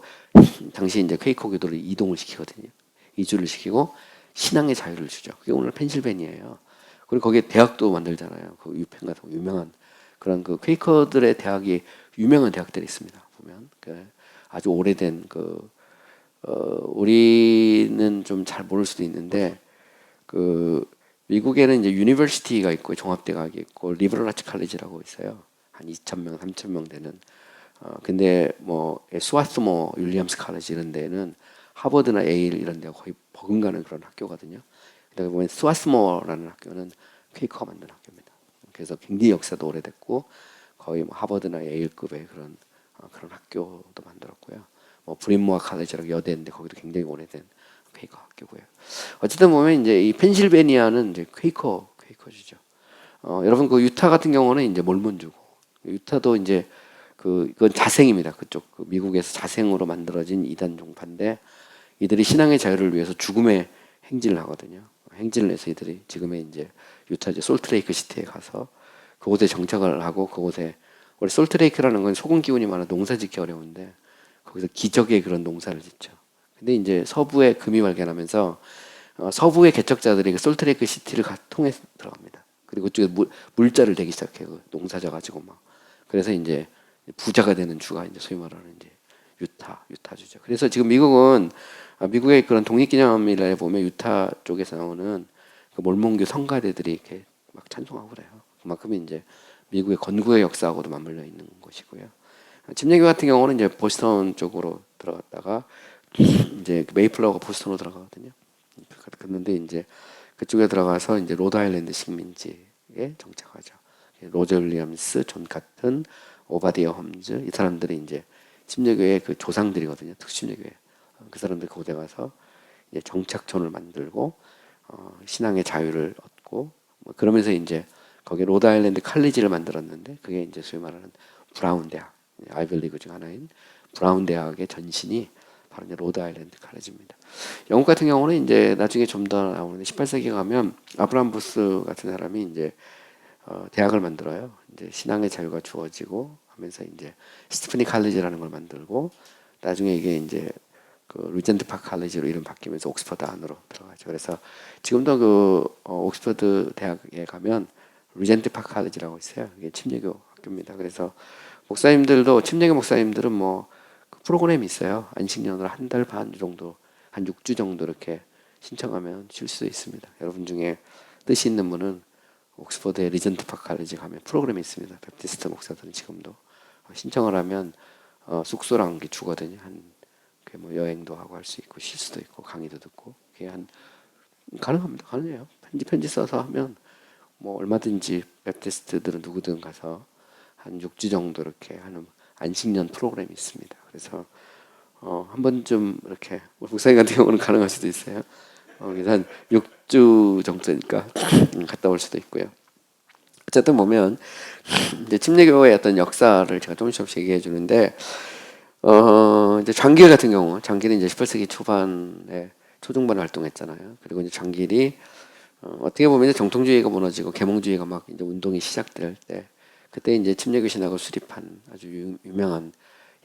당시 이제 퀘이커 교도를 이동을 시키거든요. 이주를 시키고 신앙의 자유를 주죠. 그게 오늘 펜실베니아예요. 그리고 거기에 대학도 만들잖아요. 그 유펜 같은 유명한 그런 그 퀘이커들의 대학이 유명한 대학들이 있습니다. 보면 그 아주 오래된 우리는 좀 잘 모를 수도 있는데 그 미국에는 이제 유니버시티가 있고 종합대학이 있고 리버럴 아츠 칼리지라고 있어요. 한 2,000명, 3,000명 되는 근데 뭐 스와스모 윌리엄스 칼리지 이런 데는 하버드나 예일 이런 데가 거의 버금가는 그런 학교거든요. 근데 보면 스와스모라는 학교는 퀘이커가 만든 학교입니다. 그래서 굉장히 역사도 오래됐고 거의 뭐 하버드나 예일급의 그런 학교도 만들었고요. 뭐 브린모어 칼리지라고 여대인데 거기도 굉장히 오래된 퀘이커 학교고요. 어쨌든 보면 이제 이 펜실베니아는 이제 퀘이커주죠. 여러분 그 유타 같은 경우는 이제 몰몬주고 유타도 이제 이건 자생입니다. 그쪽 미국에서 자생으로 만들어진 이단 종파인데 이들이 신앙의 자유를 위해서 죽음의 행진을 하거든요. 행진을 해서 이들이 지금의 이제 유타 이제 솔트레이크 시티에 가서 그곳에 정착을 하고 그곳에 원래 솔트레이크라는 건 소금 기운이 많아 농사 짓기 어려운데 거기서 기적의 그런 농사를 짓죠. 근데 이제 서부에 금이 발견하면서 서부의 개척자들이 그 솔트레이크 시티를 통해서 들어갑니다. 그리고 그쪽에 물자를 대기 시작해요. 그 농사져 가지고 막. 그래서 이제 부자가 되는 주가 이제 소위 말하는 이제 유타주죠. 그래서 지금 미국은 미국의 그런 독립기념일에 보면 유타 쪽에서 나오는 그 몰몬교 성가대들이 이렇게 막 찬송하고 그래요. 그만큼 이제 미국의 건국의 역사하고도 맞물려 있는 곳이고요. 침례교 같은 경우는 이제 보스턴 쪽으로 들어갔다가 이제 메이플라워가 보스턴으로 들어가거든요. 그런데 이제 그쪽에 들어가서 이제 로드아일랜드 식민지에 정착하죠. 로저 윌리엄스, 존 카튼, 오바디어 홈즈 이 사람들이 이제 침례교의 그 조상들이거든요. 특수침례교회. 그 사람들 그곳에 가서 이제 정착촌을 만들고 신앙의 자유를 얻고 뭐 그러면서 이제 거기 로드아일랜드 칼리지를 만들었는데 그게 이제 소위 말하는 브라운 대학, 아이비리그 중 하나인 브라운 대학의 전신이 바로 이제 로드아일랜드 칼리지입니다. 영국 같은 경우는 이제 나중에 좀 더 나오는데 18세기 가면 아브라함 부스 같은 사람이 이제 대학을 만들어요. 이제 신앙의 자유가 주어지고 하면서 이제 스티프니 칼리지라는 걸 만들고 나중에 이게 이제 그 리젠트 파크 칼리지로 이름 바뀌면서 옥스퍼드 안으로 들어가죠. 그래서 지금도 옥스퍼드 대학에 가면 리젠트 파크 칼리지라고 있어요. 이게 침례교 학교입니다. 그래서 목사님들도 침례교 목사님들은 그 프로그램이 있어요. 안식년으로 한 달 반 정도, 한 6주 정도 이렇게 신청하면 쉴 수 있습니다. 여러분 중에 뜻이 있는 분은 옥스퍼드의 리전트 파크 칼리지 가면 프로그램이 있습니다. 베프티스트 목사들은 지금도 신청을 하면 숙소랑 게 주거든요. 뭐 여행도 하고 할 수 있고 쉴 수도 있고 강의도 듣고 그게 가능합니다. 가능해요. 편지 써서 하면 뭐 얼마든지 베프티스트들은 누구든 가서 한 6주 정도 이렇게 하는 안식년 프로그램이 있습니다. 그래서 한 번쯤 이렇게 목사님 같은 경우는 가능할 수도 있어요. 그래서 한 6주 정도니까 갔다 올 수도 있고요. 어쨌든 보면 이제 침례교의 어떤 역사를 제가 조금씩 얘기해 주는데 이제 장길 같은 경우 장길이 이제 18세기 초반에 초중반에 활동했잖아요. 그리고 이제 장길이 어떻게 보면 이제 정통주의가 무너지고 계몽주의가 막 이제 운동이 시작될 때 그때 이제 침례교 신학을 수립한 아주 유명한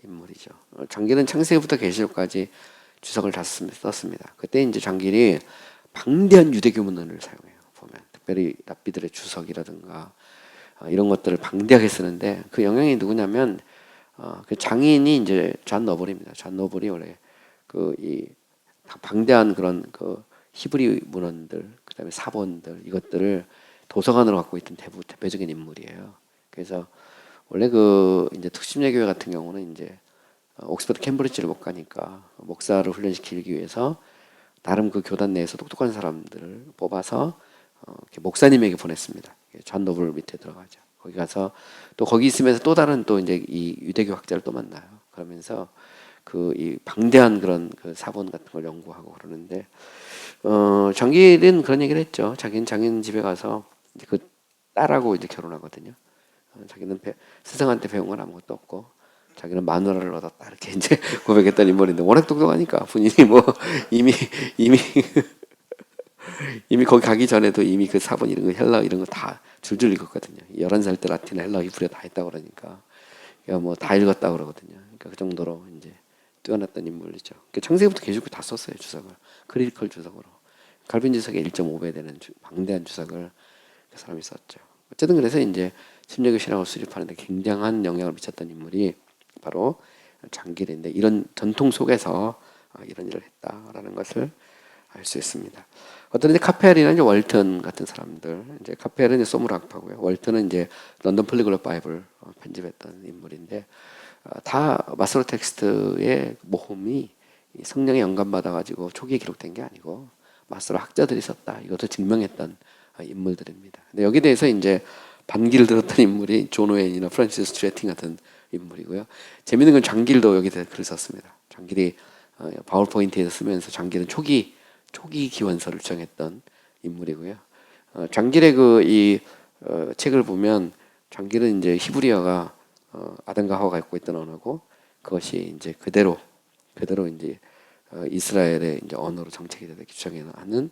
인물이죠. 장길은 창세기부터 계시록까지 주석을 다 썼습니다. 그때 이제 장길이 방대한 유대교 문헌을 사용해요. 보면 특별히 랍비들의 주석이라든가 이런 것들을 방대하게 쓰는데 그 영향이 누구냐면 그 장인이 이제 존 너블입니다. 존 너블이 원래 이 방대한 그런 그 히브리 문헌들 그다음에 사본들 이것들을 도서관으로 갖고 있던 대표적인 인물이에요. 그래서 원래 그 이제 특심예교회 같은 경우는 이제 옥스퍼드 캠브리지를 못 가니까 목사를 훈련시키기 위해서 나름 그 교단 내에서 똑똑한 사람들을 뽑아서 목사님에게 보냈습니다. 존 노블 밑에 들어가죠. 거기 가서 또 거기 있으면서 또 다른 또 이제 이 유대교 학자를 또 만나요. 그러면서 이 방대한 그런 그 사본 같은 걸 연구하고 그러는데 장길은 그런 얘기를 했죠. 자기는 장인 집에 가서 이제 그 딸하고 이제 결혼하거든요. 자기는 스승한테 배운 건 아무것도 없고 자기는 마누라를 얻었다 이렇게 이제 고백했던 인물인데 워낙 똑똑하니까 본인이 뭐 이미 이미 이미 거기 가기 전에도 이미 그 사본 이런 거 헬라 이런 거 다 줄줄 읽었거든요. 11살 때 라틴어 헬라 히브리어 다 했다고 그러니까 뭐 다 읽었다고 그러거든요. 그러니까 그 정도로 이제 뛰어났던 인물이죠. 그러니까 창세기부터 계속 다 썼어요. 주석을. 크리티컬 주석으로. 칼빈 주석의 1.5배 되는 방대한 주석을 그 사람이 썼죠. 어쨌든 그래서 이제 침례교 신학을 수립하는데 굉장한 영향을 미쳤던 인물이 바로 장길인데 이런 전통 속에서 이런 일을 했다라는 것을 알 수 있습니다. 어떤 이제 카펠이나 이제 월튼 같은 사람들, 이제 카펠은 이제 소물 학파고요. 월튼은 이제 런던 플리글롯 바이블 편집했던 인물인데 다 마스터 텍스트의 모험이 성령에 영감받아 가지고 초기에 기록된 게 아니고 마스터 학자들이 썼다. 이것을 증명했던 인물들입니다. 근데 여기에 대해서 이제 반기를 들었던 인물이 존 오웬이나 프란시스 트레팅 같은 인물이고요. 재밌는 건 장길도 여기 대해서 글을 썼습니다. 장길이 파워포인트에서 쓰면서 장길은 초기 기원서를 정했던 인물이고요. 장길의 이 책을 보면 장길은 이제 히브리어가 아담과 하와가 갖고 있던 언어고 그것이 이제 그대로 이제 이스라엘의 이제 언어로 정책이 되기 주장하는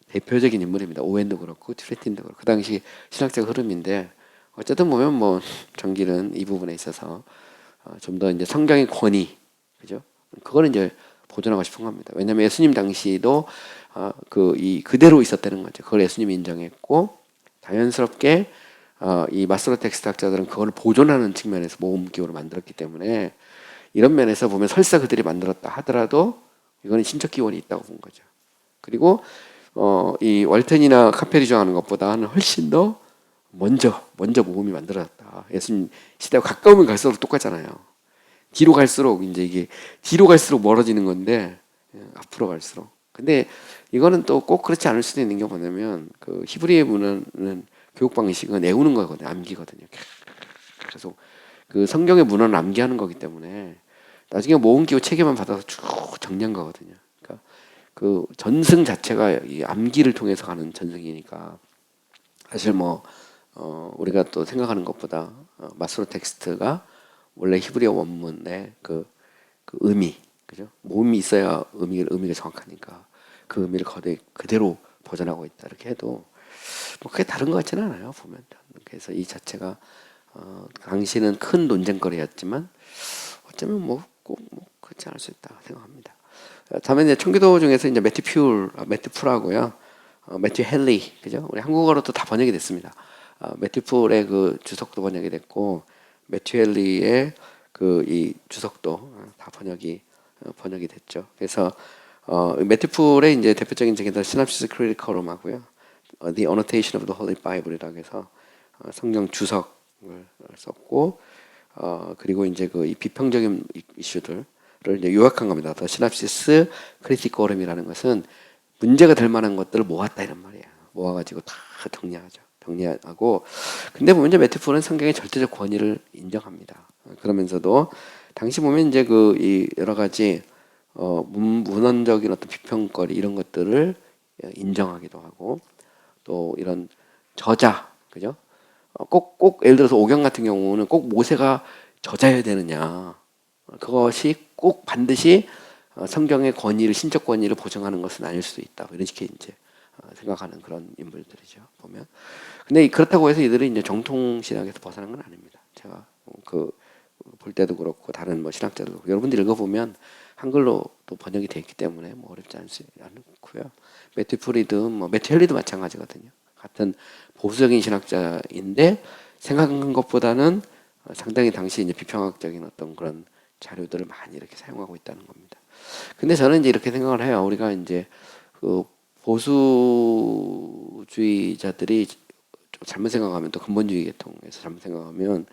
대표적인 인물입니다. 오웬도 그렇고 트레틴도 그렇고 그 당시 신학적 흐름인데 어쨌든 보면 뭐 장길은 이 부분에 있어서 좀 더 이제 성경의 권위 그죠? 그거는 이제 보존하고 싶은 겁니다. 왜냐하면 예수님 당시도 그대로 있었다는 거죠. 그걸 예수님이 인정했고 자연스럽게 이 마스터 텍스트 학자들은 그걸 보존하는 측면에서 모음기호를 만들었기 때문에 이런 면에서 보면 설사 그들이 만들었다 하더라도 이거는 신적 기원이 있다고 본 거죠. 그리고 이 월턴이나 카펠이 주장하는 것보다는 훨씬 더 먼저 모음이 만들어졌다. 예수님 시대가 가까우면 갈수록 똑같잖아요. 뒤로 갈수록 이제 이게 뒤로 갈수록 멀어지는 건데 앞으로 갈수록. 근데 이거는 또 꼭 그렇지 않을 수도 있는 게 뭐냐면 그 히브리의 문화는 교육 방식은 외우는 거거든요. 암기거든요. 그래서 그 성경의 문화는 암기하는 거기 때문에 나중에 모음기호 체계만 받아서 쭉 정리한 거거든요. 그러니까 그 전승 자체가 이 암기를 통해서 가는 전승이니까 사실 뭐 우리가 또 생각하는 것보다 마스로 텍스트가 원래 히브리어 원문의 그 의미, 그죠? 모음이 있어야 의미가 정확하니까 그 의미를 그대로 보존하고 있다 이렇게 해도 뭐 크게 다른 것 같지는 않아요 보면. 그래서 이 자체가 당시는 큰 논쟁거리였지만 어쩌면 뭐 꼭 뭐 그렇지 않을 수 있다 생각합니다. 다음에 이제 청교도 중에서 이제 매튜 풀하고요, 매튜 헨리, 그죠? 우리 한국어로 또 다 번역이 됐습니다. 매튜 풀의 그 주석도 번역이 됐고 매튜 헨리의 그 이 주석도 다 번역이 됐죠. 그래서 매튜 풀의 이제 대표적인 책이 시납시스 크리티컬럼하고요, The Annotation of the Holy Bible이라고 해서 성경 주석을 썼고 그리고 이제 그 이 비평적인 이슈들을 이제 요약한 겁니다. The Synopsis Criticalum이라는 것은 문제가 될 만한 것들을 모았다 이런 말이에요. 모아가지고 다 정리하고. 근데 보면 이제 매튜풀은 성경의 절대적 권위를 인정합니다. 그러면서도 당시 보면 이제 그 이 여러 가지 문헌적인 어떤 비평거리 이런 것들을 인정하기도 하고 또 이런 저자, 그죠? 꼭 예를 들어서 오경 같은 경우는 꼭 모세가 저자여야 되느냐? 그것이 꼭 반드시 성경의 권위를 신적 권위를 보장하는 것은 아닐 수도 있다. 이런 식의 이제 생각하는 그런 인물들이죠. 보면. 근데 그렇다고 해서 이들이 이제 정통 신학에서 벗어난 건 아닙니다. 제가 그 볼 때도 그렇고 다른 뭐 신학자도 그렇고 여러분들 읽어보면 한글로 또 번역이 되어 있기 때문에 뭐 어렵지 않고요. 매튜 프리드, 뭐 매튜 헬리도 마찬가지거든요. 같은 보수적인 신학자인데 생각한 것보다는 상당히 당시 이제 비평학적인 어떤 그런 자료들을 많이 이렇게 사용하고 있다는 겁니다. 근데 저는 이제 이렇게 생각을 해요. 우리가 이제 그 보수주의자들이 좀 잘못 생각하면 또 근본주의 계통에서 잘못 생각하면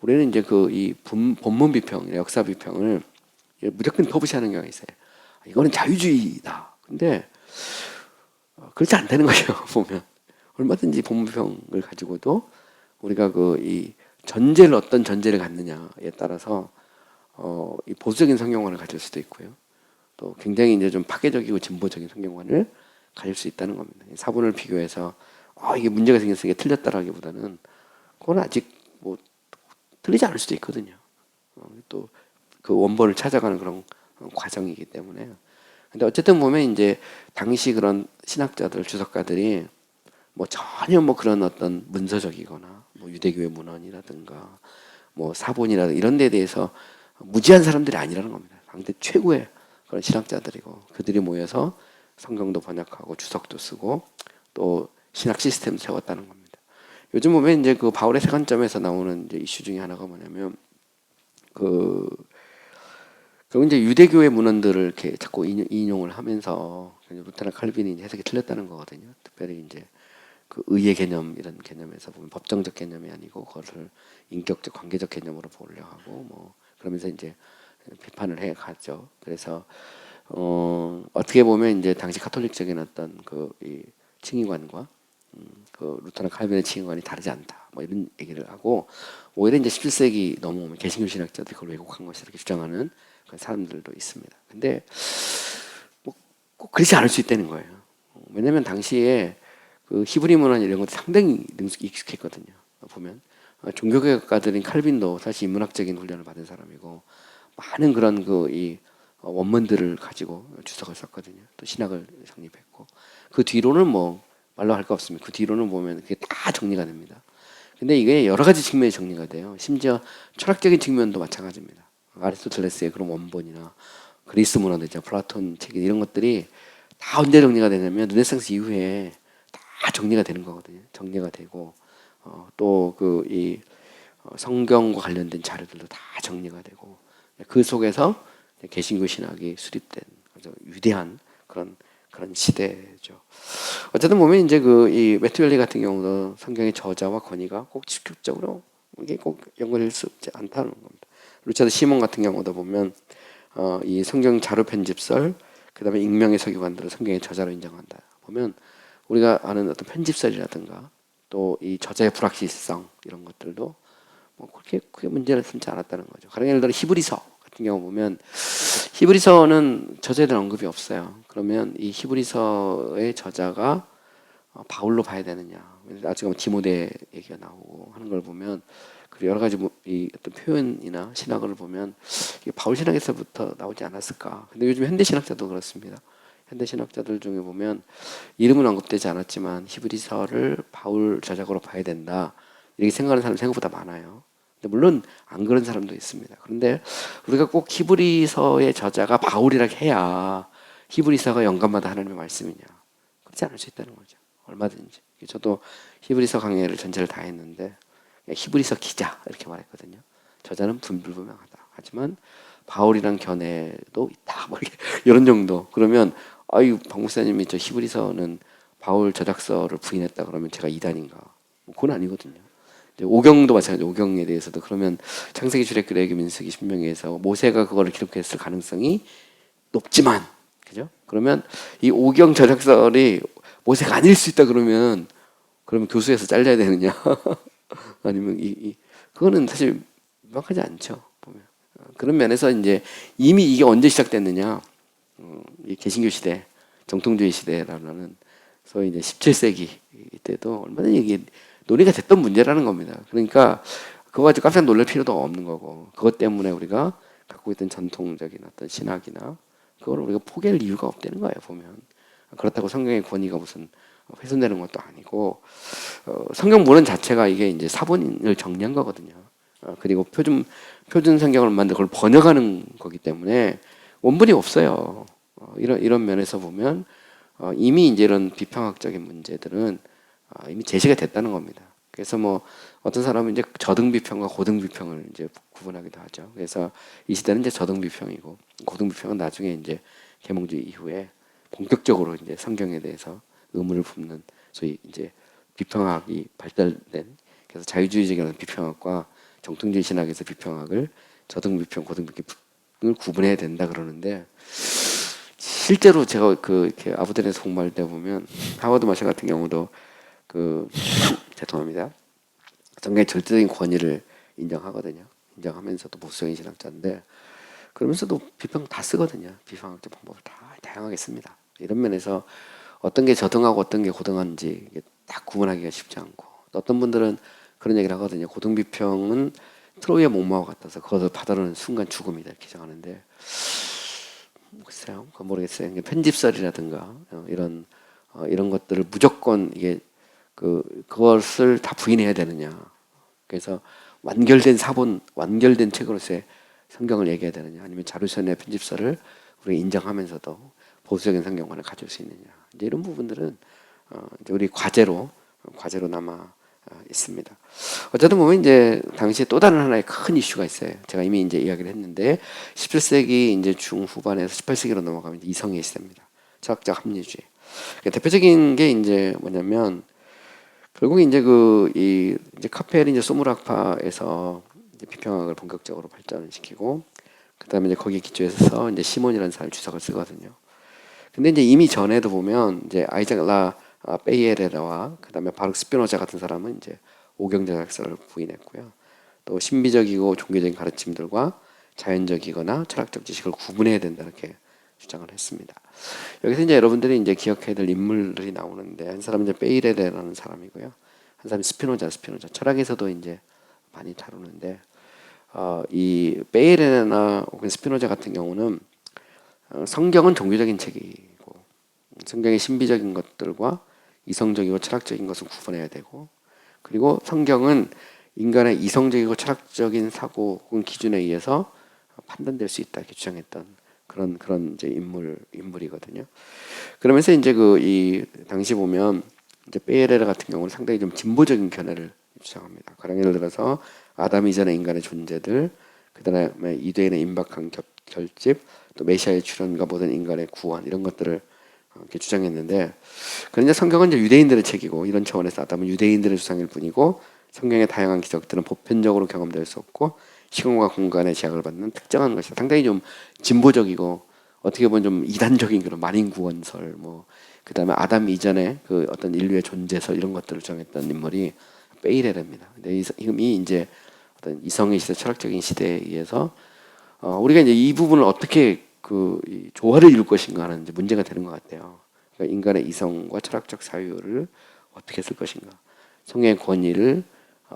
우리는 이제 그 이 본문 비평, 역사 비평을 무조건 퍼부시하는 경우가 있어요. 이거는 자유주의다. 근데 그렇지 않다는 거예요. 보면 얼마든지 본문 비평을 가지고도 우리가 그 이 전제를 어떤 전제를 갖느냐에 따라서 이 보수적인 성경관을 가질 수도 있고요. 또 굉장히 이제 좀 파괴적이고 진보적인 성경관을 가질 수 있다는 겁니다. 사본을 비교해서 이게 문제가 생겼으니까 틀렸다라기보다는 그건 아직 뭐 틀리지 않을 수도 있거든요. 또 그 원본을 찾아가는 그런 과정이기 때문에. 근데 어쨌든 보면 이제 당시 그런 신학자들, 주석가들이 뭐 전혀 뭐 그런 어떤 문서적이거나 뭐 유대교의 문헌이라든가 뭐 사본이라든가 이런 데에 대해서 무지한 사람들이 아니라는 겁니다. 당대 최고의 그런 신학자들이고 그들이 모여서 성경도 번역하고 주석도 쓰고 또 신학 시스템 세웠다는 겁니다. 요즘 보면 이제 그 바울의 세 관점에서 나오는 이제 이슈 중에 하나가 뭐냐면 그 이제 유대교의 문헌들을 이렇게 자꾸 인용을 하면서 루테나 칼빈이 이제 해석이 틀렸다는 거거든요. 특별히 이제 그 의의 개념 이런 개념에서 보면 법정적 개념이 아니고 그것을 인격적 관계적 개념으로 보려 하고 뭐 그러면서 이제 비판을 해 갔죠. 그래서 어떻게 보면 이제 당시 카톨릭적인 어떤 이 칭의관과 그 루터나 칼빈의 칭의관이 다르지 않다. 뭐 이런 얘기를 하고 오히려 이제 17세기 넘어오면 개신교 신학자들이 그걸 왜곡한 것이다 이렇게 주장하는 그런 사람들도 있습니다. 근데 꼭 그렇지 않을 수 있다는 거예요. 왜냐하면 당시에 그 히브리 문화 이런 것도 상당히 익숙했거든요. 보면 종교개혁가들인 칼빈도 사실 인문학적인 훈련을 받은 사람이고 많은 그런 이 원문들을 가지고 주석을 썼거든요. 또 신학을 정립했고 그 뒤로는 뭐 말로 할 거 없습니다. 그 뒤로는 보면 그게 다 정리가 됩니다. 근데 이게 여러 가지 측면이 정리가 돼요. 심지어 철학적인 측면도 마찬가지입니다. 아리스토텔레스의 그런 원본이나 그리스 문화도 있죠. 플라톤 책 이런 것들이 다 언제 정리가 되냐면 르네상스 이후에 다 정리가 되는 거거든요. 정리가 되고 또 이 성경과 관련된 자료들도 다 정리가 되고 그 속에서 개신교 신학이 수립된 아주 위대한 그런 시대죠. 어쨌든 보면 이제 이 매튜 헬리 같은 경우도 성경의 저자와 권위가 꼭 직접적으로 이게 꼭 연결될 수 없지 않다는 겁니다. 루차드 시몬 같은 경우도 보면 이 성경 자료 편집설 그다음에 익명의 서기관들을 성경의 저자로 인정한다. 보면 우리가 아는 어떤 편집설이라든가 또 이 저자의 불확실성 이런 것들도 뭐 그렇게 크게 문제를 삼지 않았다는 거죠. 가령 예를 들어 히브리서 같은 경우 보면 히브리서는 저자에 대한 언급이 없어요. 그러면 이 히브리서의 저자가 바울로 봐야 되느냐? 아직 디모데 얘기가 나오고 하는 걸 보면 그리고 여러 가지 이 어떤 표현이나 신학을 보면 이게 바울 신학에서부터 나오지 않았을까? 근데 요즘 현대 신학자도 그렇습니다. 현대 신학자들 중에 보면 이름은 언급되지 않았지만 히브리서를 바울 저작으로 봐야 된다 이렇게 생각하는 사람 생각보다 많아요. 근데 물론 안 그런 사람도 있습니다. 그런데 우리가 꼭 히브리서의 저자가 바울이라 해야 히브리서가 영감받아 하나님의 말씀이냐? 그렇지 않을 수 있다는 거죠. 얼마든지. 저도 히브리서 강의를 전체를 다 했는데 히브리서 기자 이렇게 말했거든요. 저자는 불분명하다. 하지만 바울이란 견해도 있다. 뭐 이런 정도. 그러면 아유 박 목사님이 저 히브리서는 바울 저작서를 부인했다 그러면 제가 이단인가? 뭐 그건 아니거든요. 오경도 마찬가지. 오경에 대해서도 그러면 창세기, 출애굽, 레위기, 민수기, 신명기에서 모세가 그거를 기록했을 가능성이 높지만, 그죠? 그러면 이 오경 저작설이 모세가 아닐 수 있다 그러면 교수에서 잘려야 되느냐? 아니면 그거는 사실 명확하지 않죠. 보면 그런 면에서 이제 이미 이게 언제 시작됐느냐? 이 개신교 시대, 정통주의 시대라는 소위 이제 17세기 때도 얼마나 이게 논의가 됐던 문제라는 겁니다. 그러니까 그거 가지고 깜짝 놀랄 필요도 없는 거고 그것 때문에 우리가 갖고 있던 전통적인 어떤 신학이나 그걸 우리가 포기할 이유가 없다는 거예요. 보면 그렇다고 성경의 권위가 무슨 훼손되는 것도 아니고 성경 문헌 자체가 이게 이제 사본을 정리한 거거든요. 그리고 표준 성경을 만들고 그걸 번역하는 거기 때문에 원본이 없어요. 이런 면에서 보면 이미 이제 이런 비평학적인 문제들은 이미 제시가 됐다는 겁니다. 그래서 뭐 어떤 사람은 이제 저등 비평과 고등 비평을 이제 구분하기도 하죠. 그래서 이 시대는 이제 저등 비평이고 고등 비평은 나중에 이제 계몽주의 이후에 본격적으로 이제 성경에 대해서 의문을 품는 소위 이제 비평학이 발달된 그래서 자유주의적인 비평학과 정통주의 신학에서 비평학을 저등 비평, 고등 비평을 구분해야 된다 그러는데 실제로 제가 이렇게 아부덴에서 공부할 때 보면 하워드 마셔 같은 경우도 죄송합니다. 성경의 절대적인 권위를 인정하거든요. 인정하면서도 보수적인 신학자인데 그러면서도 비평 다 쓰거든요. 비평학적 방법을 다 다양하게 씁니다. 이런 면에서 어떤 게 저등하고 어떤 게 고등한지 딱 구분하기가 쉽지 않고 또 어떤 분들은 그런 얘기를 하거든요. 고등 비평은 트로이의 목마와 같아서 그것을 받아들이는 순간 죽음이다 이렇게 정하는데 글쎄요, 그건 모르겠어요. 편집설이라든가 이런 것들을 무조건 이게 그것을 다 부인해야 되느냐. 그래서 완결된 책으로서의 성경을 얘기해야 되느냐, 아니면 자료선의 편집설을 우리가 인정하면서도 보수적인 성경관을 가질 수 있느냐. 이제 이런 부분들은 이제 우리 과제로 남아 있습니다. 어쨌든 보면 이제 당시에 또 다른 하나의 큰 이슈가 있어요. 제가 이미 이제 이야기를 했는데 17세기 이제 중후반에서 18세기로 넘어가면 이성의 시대입니다. 철학적 합리주의. 그러니까 대표적인 게 이제 뭐냐면 결국 이제 이제 카페리 이제 소무락파에서 이제 비평학을 본격적으로 발전시키고 그다음에 이제 거기에 기초해서 이제 시몬이라는 사람이 주석을 쓰거든요. 근데 이제 이미 전에도 보면 이제 아이작 라 베이에레라와 그다음에 바룩 스피노자 같은 사람은 이제 오경자 작설을 부인했고요. 또 신비적이고 종교적인 가르침들과 자연적이거나 철학적 지식을 구분해야 된다 이렇게 주장을 했습니다. 여기서 이제 여러분들이 이제 기억해야 될 인물들이 나오는데 한 사람은 이제 베이레레라는 사람이고요. 한 사람이 스피노자 철학에서도 이제 많이 다루는데 이 베이레레나 혹은 스피노자 같은 경우는 성경은 종교적인 책이고 성경의 신비적인 것들과 이성적이고 철학적인 것을 구분해야 되고 그리고 성경은 인간의 이성적이고 철학적인 사고 혹은 기준에 의해서 판단될 수 있다 이렇게 주장했던 그런 이제 인물이거든요. 그러면서 이제 이 당시 보면 이제 베이레르 같은 경우는 상당히 좀 진보적인 견해를 주장합니다. 가령 예를 들어서 아담 이전의 인간의 존재들, 그다음에 이대인의 임박한 결집, 또 메시아의 출현과 모든 인간의 구원 이런 것들을 이렇게 주장했는데, 그런데 성경은 이제 유대인들의 책이고 이런 차원에서 아담은 유대인들의 주장일 뿐이고 성경의 다양한 기적들은 보편적으로 경험될 수 없고 시간과 공간의 제약을 받는 특정한 것이다. 상당히 좀 진보적이고 어떻게 보면 좀 이단적인 그런 만인 구원설, 뭐 그다음에 아담 이전의 그 어떤 인류의 존재설 이런 것들을 주장했던 인물이 베이레르입니다. 근데 이미 이제 어떤 이성의 시대, 철학적인 시대에 의해서 우리가 이제 이 부분을 어떻게 이 조화를 이룰 것인가 하는 이제 문제가 되는 것 같아요. 그러니까 인간의 이성과 철학적 사유를 어떻게 쓸 것인가, 성의 권위를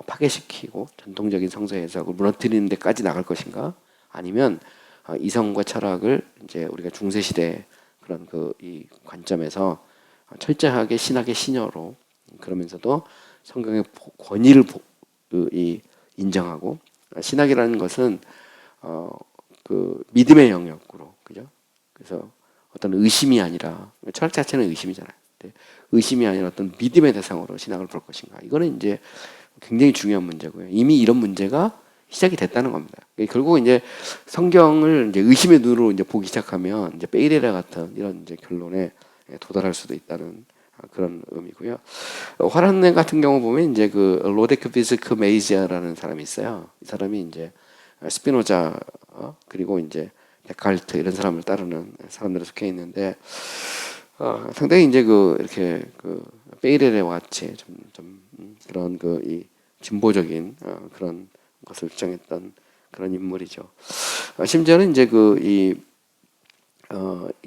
파괴시키고 전통적인 성서 해석을 무너뜨리는 데까지 나갈 것인가, 아니면 이성과 철학을 이제 우리가 중세 시대 그런 이 관점에서 철저하게 신학의 신여로 그러면서도 성경의 권위를 인정하고 신학이라는 것은 믿음의 영역으로 그죠? 그래서 어떤 의심이 아니라 철학 자체는 의심이잖아요. 의심이 아니라 어떤 믿음의 대상으로 신학을 볼 것인가. 이거는 이제 굉장히 중요한 문제고요. 이미 이런 문제가 시작이 됐다는 겁니다. 결국 이제 성경을 이제 의심의 눈으로 이제 보기 시작하면 이제 베이레라 같은 이런 이제 결론에 도달할 수도 있다는 그런 의미고요. 화란내 같은 경우 보면 이제 로데크 비스크 메이지아라는 사람이 있어요. 이 사람이 이제 스피노자 그리고 이제 데카르트 이런 사람을 따르는 사람들에 속해 있는데 상당히 이제 이렇게 베이레레와 같이 좀 그런 이 진보적인 그런 것을 주장했던 그런 인물이죠. 심지어는 이제 이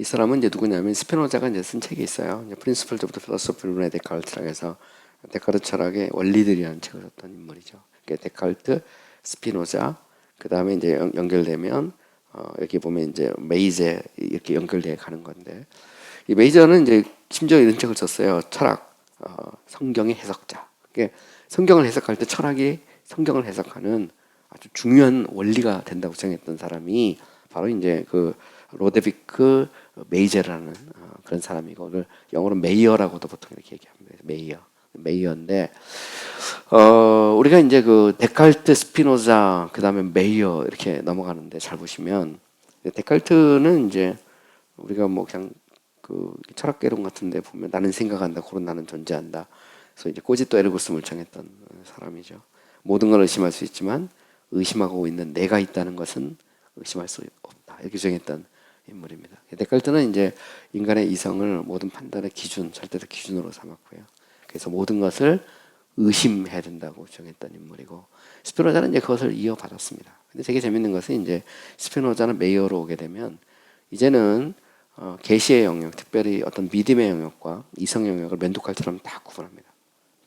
사람은 이제 누구냐면 스피노자가 이제 쓴 책이 있어요. Principles of the Philosophy of René Descartes라고 해서 데카르트 철학의 원리들이라는 책을 썼던 인물이죠. 그러니까 데카르트, 스피노자, 그 다음에 이제 연결되면 여기 보면 이제 메이제 이렇게 연결돼 가는 건데, 이 메이저는 이제 심지어 이런 책을 썼어요. 철학, 성경의 해석자. 그러니까 성경을 해석할 때 철학이 성경을 해석하는 아주 중요한 원리가 된다고 주장했던 사람이 바로 이제 로데비크 메이제라는 그런 사람이고, 그걸 영어로 메이어라고도 보통 이렇게 얘기합니다. 메이어인데 우리가 이제 데카르트, 스피노자, 그 다음에 메이어 이렇게 넘어가는데 잘 보시면 데카르트는 이제 우리가 뭐 그냥 철학개론 같은데 보면 나는 생각한다, 고런 나는 존재한다. 그래서 이제 꼬지또 에르고스를 정했던 사람이죠. 모든 걸 의심할 수 있지만 의심하고 있는 내가 있다는 것은 의심할 수 없다. 이렇게 정했던 인물입니다. 데카르트는 이제 인간의 이성을 모든 판단의 기준, 절대적 기준으로 삼았고요. 그래서 모든 것을 의심해야 된다고 정했던 인물이고, 스피노자는 이제 그것을 이어받았습니다. 근데 되게 재밌는 것은 이제 스피노자는 메이어로 오게 되면 이제는 계시의 영역, 특별히 어떤 믿음의 영역과 이성의 영역을 면도칼처럼 다 구분합니다.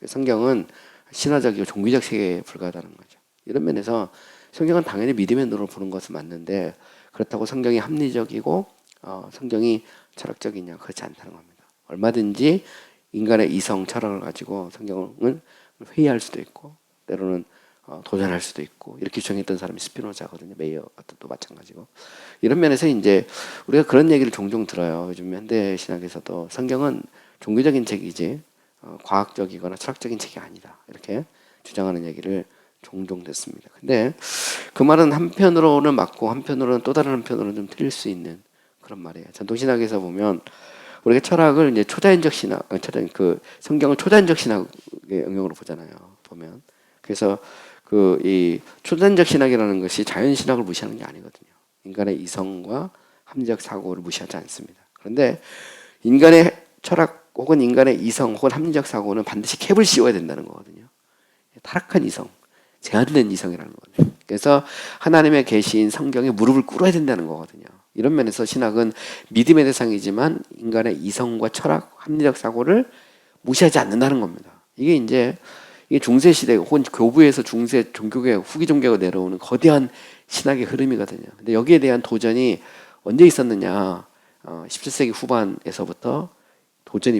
성경은 신화적이고 종교적 세계에 불과하다는 거죠. 이런 면에서 성경은 당연히 믿음의 눈으로 보는 것은 맞는데, 그렇다고 성경이 합리적이고 성경이 철학적이냐, 그렇지 않다는 겁니다. 얼마든지 인간의 이성 철학을 가지고 성경을 회의할 수도 있고 때로는 도전할 수도 있고 이렇게 주장했던 사람이 스피노자거든요. 메이어 같은 또 마찬가지고. 이런 면에서 이제 우리가 그런 얘기를 종종 들어요. 요즘 현대 신학에서도 성경은 종교적인 책이지 과학적이거나 철학적인 책이 아니다, 이렇게 주장하는 얘기를 종종 듣습니다. 근데 그 말은 한편으로는 맞고 한편으로는 또 다른 한편으로는 좀 틀릴 수 있는 그런 말이에요. 전통신학에서 보면 우리가 철학을 이제 초자연적 신학, 성경을 초자연적 신학의 영역으로 보잖아요. 보면 그래서 그 이 초전적 신학이라는 것이 자연 신학을 무시하는 게 아니거든요. 인간의 이성과 합리적 사고를 무시하지 않습니다. 그런데 인간의 철학 혹은 인간의 이성 혹은 합리적 사고는 반드시 캡을 씌워야 된다는 거거든요. 타락한 이성, 제한된 이성이라는 거거든요. 그래서 하나님의 계시인 성경에 무릎을 꿇어야 된다는 거거든요. 이런 면에서 신학은 믿음의 대상이지만 인간의 이성과 철학, 합리적 사고를 무시하지 않는다는 겁니다. 이게 중세 시대 혹은 교부에서 중세 종교계 후기 종교가 내려오는 거대한 신학의 흐름이거든요. 근데 여기에 대한 도전이 언제 있었느냐? 17세기 후반에서부터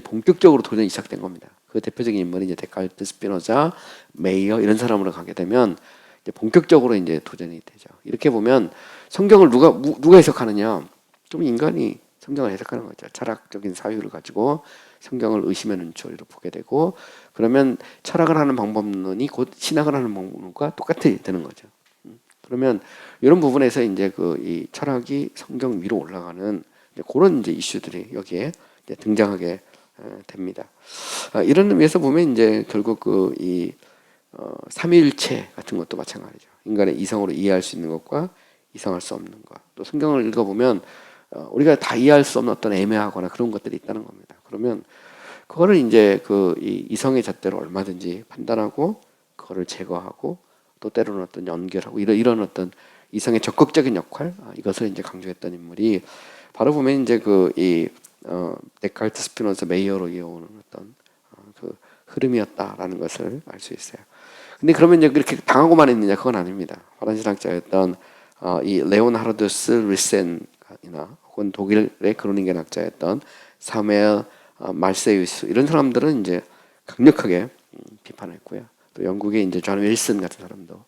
본격적으로 도전이 시작된 겁니다. 그 대표적인 인물이 이제 데카르트, 스피노자, 메이어 이런 사람으로 가게 되면 이제 본격적으로 이제 도전이 되죠. 이렇게 보면 성경을 누가 해석하느냐? 좀 인간이 성경을 해석하는 거죠. 철학적인 사유를 가지고 성경을 의심의 눈초리로 보게 되고, 그러면 철학을 하는 방법론이 곧 신학을 하는 방법론과 똑같이 되는 거죠. 그러면 이런 부분에서 이제 이 철학이 성경 위로 올라가는 그런 이제 이슈들이 여기에 이제 등장하게 됩니다. 이런 의미에서 보면 이제 결국 이 삼위일체 같은 것도 마찬가지죠. 인간의 이성으로 이해할 수 있는 것과 이성할 수 없는 것. 또 성경을 읽어보면 우리가 다 이해할 수 없는 어떤 애매하거나 그런 것들이 있다는 겁니다. 그러면 그거를 이제 이 이성의 잣대로 얼마든지 판단하고 그거를 제거하고 또 때로는 어떤 연결하고 이런 어떤 이성의 적극적인 역할, 이것을 이제 강조했던 인물이 바로 보면 이제 이 데카르트, 스피노자, 메이어로 이어오는 어떤 그 흐름이었다라는 것을 알 수 있어요. 근데 그러면 이제 그렇게 당하고만 있느냐? 그건 아닙니다. 화란 신학자였던 이 레오나르두스 리센이나 혹은 독일의 그로닝겐 학자였던 사무엘 말세유스 이런 사람들은 이제 강력하게 비판했고요. 또 영국의 이제 존 윌슨 같은 사람도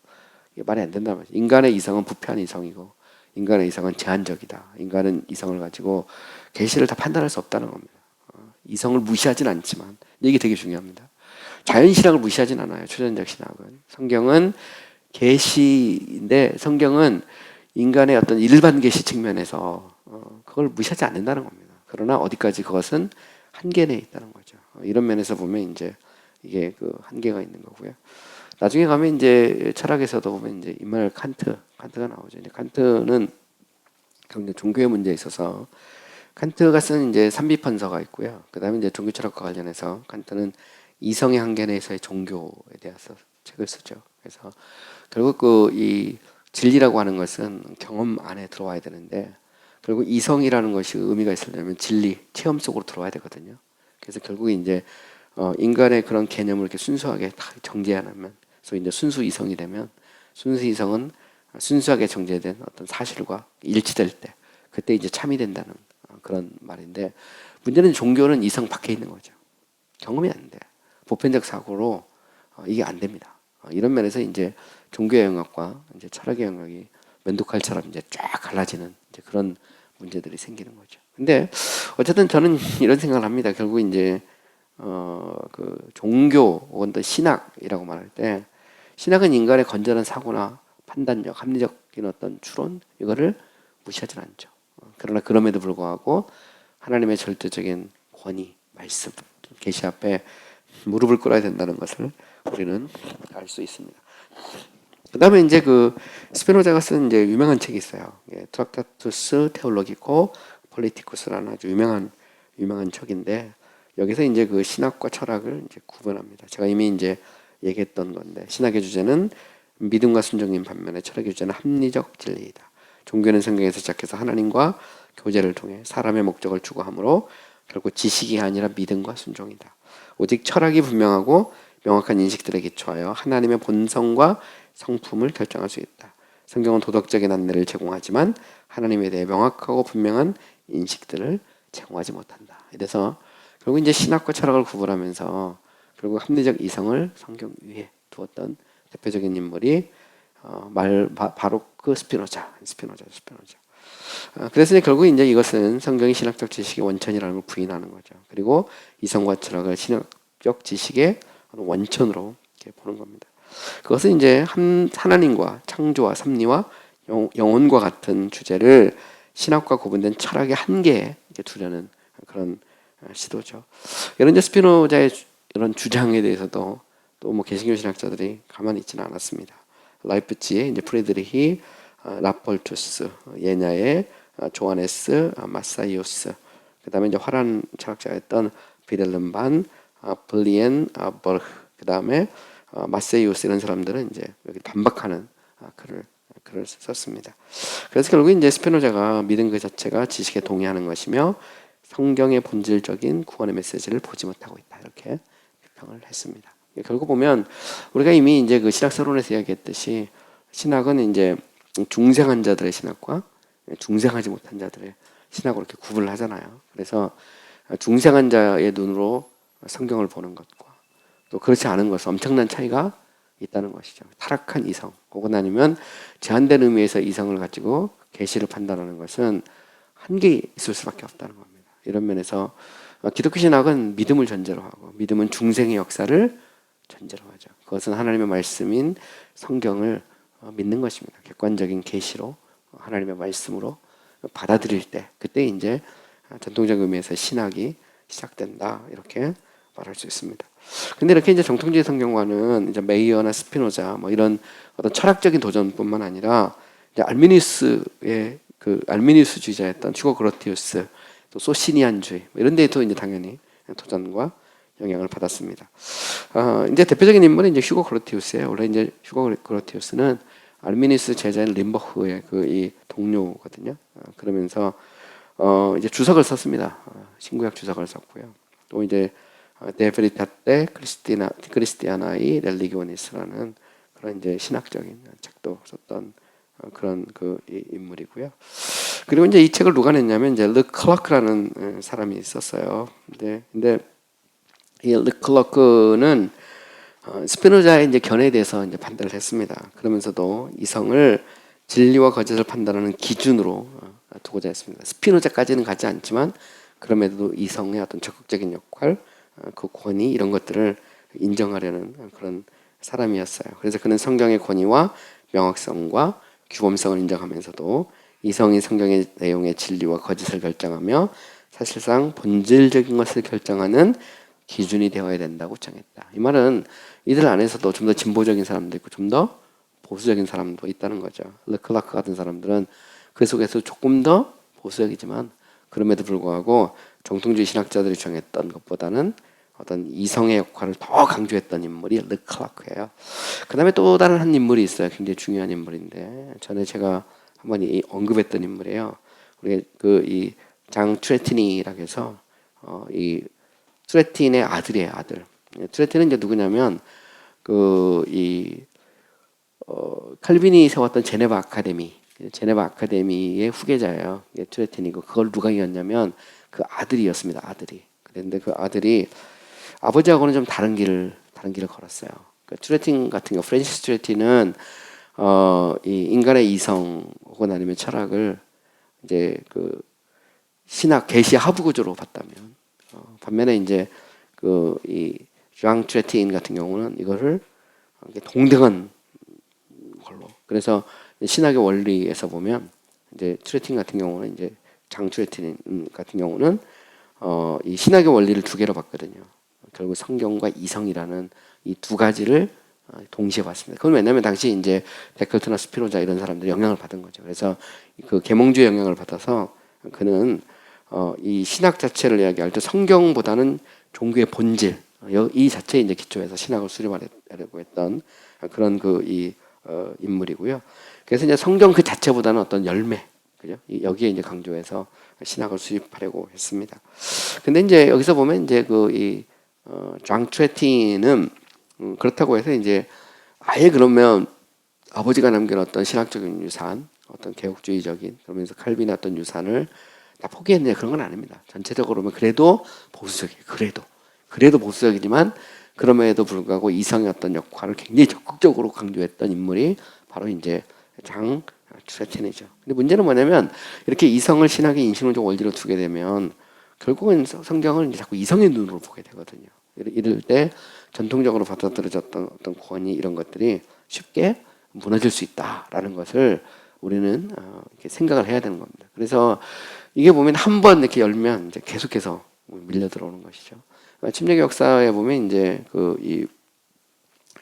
이게 말이 안 된다는 말이죠. 인간의 이성은 부패한 이성이고 인간의 이성은 제한적이다. 인간은 이성을 가지고 계시를 다 판단할 수 없다는 겁니다. 이성을 무시하진 않지만 이게 되게 중요합니다. 자연신학을 무시하진 않아요. 초전적 신학은. 성경은 계시인데 성경은 인간의 어떤 일반 계시 측면에서 그걸 무시하지 않는다는 겁니다. 그러나 어디까지 그것은 한계 내에 있다는 거죠. 이런 면에서 보면 이제 이게 한계가 있는 거고요. 나중에 가면 이제 철학에서도 보면 이제 임마누엘 칸트가 나오죠. 이제 칸트는 종교의 문제에 있어서 칸트가 쓴 이제 삼비판서가 있고요. 그다음에 이제 종교 철학과 관련해서 칸트는 이성의 한계 내에서의 종교에 대해서 책을 쓰죠. 그래서 결국 이 진리라고 하는 것은 경험 안에 들어와야 되는데 결국 이성이라는 것이 의미가 있으려면 진리, 체험 속으로 들어와야 되거든요. 그래서 결국 이제 인간의 그런 개념을 이렇게 순수하게 다 정제하면, 그래서 이제 순수 이성이 되면 순수 이성은 순수하게 정제된 어떤 사실과 일치될 때, 그때 이제 참이 된다는 그런 말인데, 문제는 종교는 이성 밖에 있는 거죠. 경험이 안 돼. 보편적 사고로 이게 안 됩니다. 이런 면에서 이제 종교의 영역과 이제 철학의 영역이 면도칼처럼 이제 쫙 갈라지는 이제 그런 문제들이 생기는 거죠. 근데 어쨌든 저는 이런 생각을 합니다. 결국 이제 종교 혹은 또 신학이라고 말할 때 신학은 인간의 건전한 사고나 판단력, 합리적인 어떤 추론 이거를 무시하진 않죠. 그러나 그럼에도 불구하고 하나님의 절대적인 권위, 말씀, 계시 앞에 무릎을 꿇어야 된다는 것을 우리는 알 수 있습니다. 그다음에 이제 스피노자가 쓴 이제 유명한 책이 있어요. 트락타투스 테올로기코 폴리티쿠스라는 아주 유명한 책인데 여기서 이제 신학과 철학을 이제 구분합니다. 제가 이미 이제 얘기했던 건데 신학의 주제는 믿음과 순종인 반면에 철학의 주제는 합리적 진리이다. 종교는 성경에서 시작해서 하나님과 교제를 통해 사람의 목적을 추구하므로 결국 지식이 아니라 믿음과 순종이다. 오직 철학이 분명하고 명확한 인식들에 기초하여 하나님의 본성과 성품을 결정할 수 있다. 성경은 도덕적인 안내를 제공하지만 하나님에 대해 명확하고 분명한 인식들을 제공하지 못한다. 이래서 결국 이제 신학과 철학을 구분하면서 결국 합리적 이성을 성경 위에 두었던 대표적인 인물이 바로크 스피노자. 그래서 결국 이제 이것은 성경이 신학적 지식의 원천이라는 걸 부인하는 거죠. 그리고 이성과 철학을 신학적 지식의 원천으로 이렇게 보는 겁니다. 그것은 이제 하나님과 창조와 섭리와 영혼과 같은 주제를 신학과 구분된 철학의 한계에 두려는 그런 시도죠. 이런 이제 스피노자의 이런 주장에 대해서도 또 개신교 신학자들이 가만히 있지는 않았습니다. 라이프치히의 이제 프리드리히 라폴투스, 예냐의 조하네스 마사이오스, 그다음에 이제 화란 철학자였던 비델름 반 블리엔 버흐, 그다음에 마세이오스 이런 사람들은 이제 여기 반박하는 글을 썼습니다. 그래서 결국 이제 스피노자가 믿은 그 자체가 지식에 동의하는 것이며 성경의 본질적인 구원의 메시지를 보지 못하고 있다, 이렇게 비평을 했습니다. 결국 보면 우리가 이미 이제 그 신학 서론에서 이야기했듯이 신학은 이제 중생한 자들의 신학과 중생하지 못한 자들의 신학으로 이렇게 구분을 하잖아요. 그래서 중생한 자의 눈으로 성경을 보는 것과 또 그렇지 않은 것은 엄청난 차이가 있다는 것이죠. 타락한 이성 혹은 아니면 제한된 의미에서 이성을 가지고 계시를 판단하는 것은 한계 있을 수밖에 없다는 겁니다. 이런 면에서 기독교 신학은 믿음을 전제로 하고, 믿음은 중생의 역사를 전제로 하죠. 그것은 하나님의 말씀인 성경을 믿는 것입니다. 객관적인 계시로 하나님의 말씀으로 받아들일 때, 그때 이제 전통적 의미에서 신학이 시작된다, 이렇게 말할 수 있습니다. 근데 이렇게 이제 정통주의 성경과는 이제 메이어나 스피노자 뭐 이런 어떤 철학적인 도전뿐만 아니라 이제 알미니우스의 그 알미니우스주의자였던 휴고 그로티우스, 또 소시니안주의 뭐 이런 데에도 이제 당연히 도전과 영향을 받았습니다. 이제 대표적인 인물은 이제 휴고 그로티우스예요. 원래 이제 휴고 그로티우스는 알미니우스 제자인 림버흐의 그 이 동료거든요. 그러면서 이제 주석을 썼습니다. 신구약 주석을 썼고요. 또 이제 데베리타테 크리스티아나이 렐리기오니스라는 그런 이제 신학적인 책도 썼던 그런 그 인물이고요. 그리고 이제 이 책을 누가 냈냐면 이제 르 클라크라는 사람이 있었어요. 근데 이 르 클라크는 스피노자의 이제 견해에 대해서 이제 판단을 했습니다. 그러면서도 이성을 진리와 거짓을 판단하는 기준으로 두고자 했습니다. 스피노자까지는 가지 않지만 그럼에도 이성의 어떤 적극적인 역할, 그 권위 이런 것들을 인정하려는 그런 사람이었어요. 그래서 그는 성경의 권위와 명확성과 규범성을 인정하면서도 이성이 성경의 내용의 진리와 거짓을 결정하며 사실상 본질적인 것을 결정하는 기준이 되어야 된다고 정했다. 이 말은 이들 안에서도 좀 더 진보적인 사람도 있고 좀 더 보수적인 사람도 있다는 거죠. 르클라크 같은 사람들은 그 속에서 조금 더 보수적이지만 그럼에도 불구하고 정통주의 신학자들이 정했던 것보다는 어떤 이성의 역할을 더 강조했던 인물이 르클라크예요. 그 다음에 또 다른 한 인물이 있어요. 굉장히 중요한 인물인데 전에 제가 한번 언급했던 인물이에요. 우리 이 장 트레티니라고 해서 이 트레틴의 아들이에요, 아들. 트레틴은 이제 누구냐면 칼빈이 세웠던 제네바 아카데미의 후계자예요. 트레틴이고 그걸 누가 이었냐면 그 아들이었습니다. 아들이. 그런데 그 아들이 아버지하고는 좀 다른 길을 걸었어요. 트레틴 같은 경우, 프랜시스 트레틴은 이 인간의 이성 혹은 아니면 철학을 이제 그 신학 계시 하부 구조로 봤다면, 반면에 이제 이 장 트레틴 같은 경우는 이거를 동등한 걸로. 그래서 신학의 원리에서 보면 이제 트레틴 같은 경우는 이제 장 트레틴 같은 경우는 이 신학의 원리를 두 개로 봤거든요. 결국 성경과 이성이라는 이 두 가지를 동시에 봤습니다. 그건 왜냐하면 당시 이제 데컬트나 스피노자 이런 사람들이 영향을 받은 거죠. 그래서 그 계몽주의 영향을 받아서 그는 이 신학 자체를 이야기할 때 성경보다는 종교의 본질 이 자체에 이제 기초해서 신학을 수립하려고 했던 그런 인물이고요. 그래서 이제 성경 그 자체보다는 어떤 열매, 그죠? 여기에 이제 강조해서 신학을 수립하려고 했습니다. 근데 이제 여기서 보면 이제 장 트레틴은 그렇다고 해서 이제 아예 그러면 아버지가 남긴 어떤 신학적인 유산, 어떤 개혁주의적인 그러면서 칼빈의 어떤 유산을 다 포기했냐 그런 건 아닙니다. 전체적으로 보면 그래도 보수적이에요. 그래도 보수적이지만 그럼에도 불구하고 이성의 어떤 역할을 굉장히 적극적으로 강조했던 인물이 바로 이제 장 트레틴이죠. 근데 문제는 뭐냐면 이렇게 이성을 신학의 인신론적 원리로 두게 되면 결국은 성경을 이제 자꾸 이성의 눈으로 보게 되거든요. 이럴 때 전통적으로 받아들여졌던 어떤 권위 이런 것들이 쉽게 무너질 수 있다라는 것을 우리는 이렇게 생각을 해야 되는 겁니다. 그래서 이게 보면 한 번 이렇게 열면 이제 계속해서 밀려 들어오는 것이죠. 침례 역사에 보면 이제 이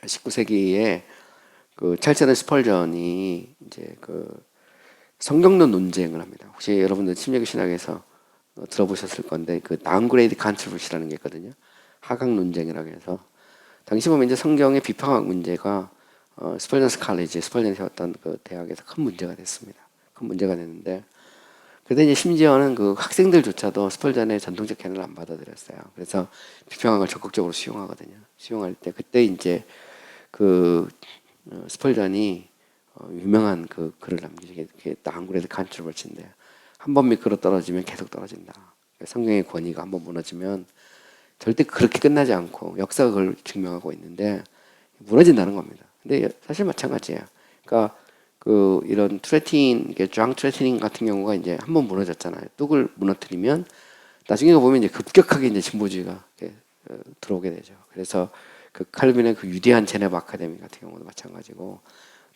19세기에 그 찰스 스펄전이 이제 그 성경론 논쟁을 합니다. 혹시 여러분들 침례교 신학에서 들어보셨을 건데 그 다운그레이드 컨트로버시라는 게 있거든요. 하강 논쟁이라고 해서 당시 보면 이제 성경의 비평학 문제가 스펄전스 칼리지, 스펄전이 세웠던 그 대학에서 큰 문제가 됐습니다. 큰 문제가 됐는데 그때 이제 심지어는 그 학생들조차도 스펄전의 전통적 견해를 안 받아들였어요. 그래서 비평학을 적극적으로 수용하거든요. 수용할 때 그때 이제 그 스펄전이 유명한 그 글을 남기게 다운그레이드 컨트로버시인데 한 번 미끄러 떨어지면 계속 떨어진다. 성경의 권위가 한 번 무너지면 절대 그렇게 끝나지 않고 역사가 그걸 증명하고 있는데 무너진다는 겁니다. 근데 사실 마찬가지예요. 그러니까 그 이런 트레틴, 장 트레티닝 같은 경우가 이제 한 번 무너졌잖아요. 뚝을 무너뜨리면 나중에 보면 이제 급격하게 이제 진보주의가 들어오게 되죠. 그래서 그 칼빈의 그 위대한 제네바 아카데미 같은 경우도 마찬가지고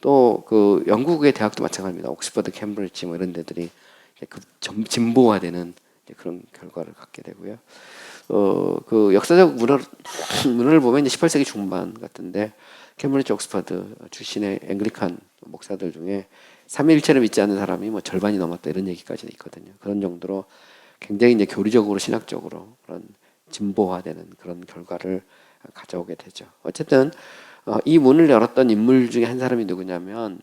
또 그 영국의 대학도 마찬가지입니다. 옥스퍼드, 캠브리지 뭐 이런 데들이 그 진보화되는 그런 결과를 갖게 되고요. 그 역사적 문헌을 보면 이제 18세기 중반 같은데 캠브리지 옥스퍼드 출신의 앵글리칸 목사들 중에 삼위일체를 믿지 않는 사람이 뭐 절반이 넘었다 이런 얘기까지 있거든요. 그런 정도로 굉장히 이제 교리적으로 신학적으로 그런 진보화되는 그런 결과를 가져오게 되죠. 어쨌든 이 문을 열었던 인물 중에 한 사람이 누구냐면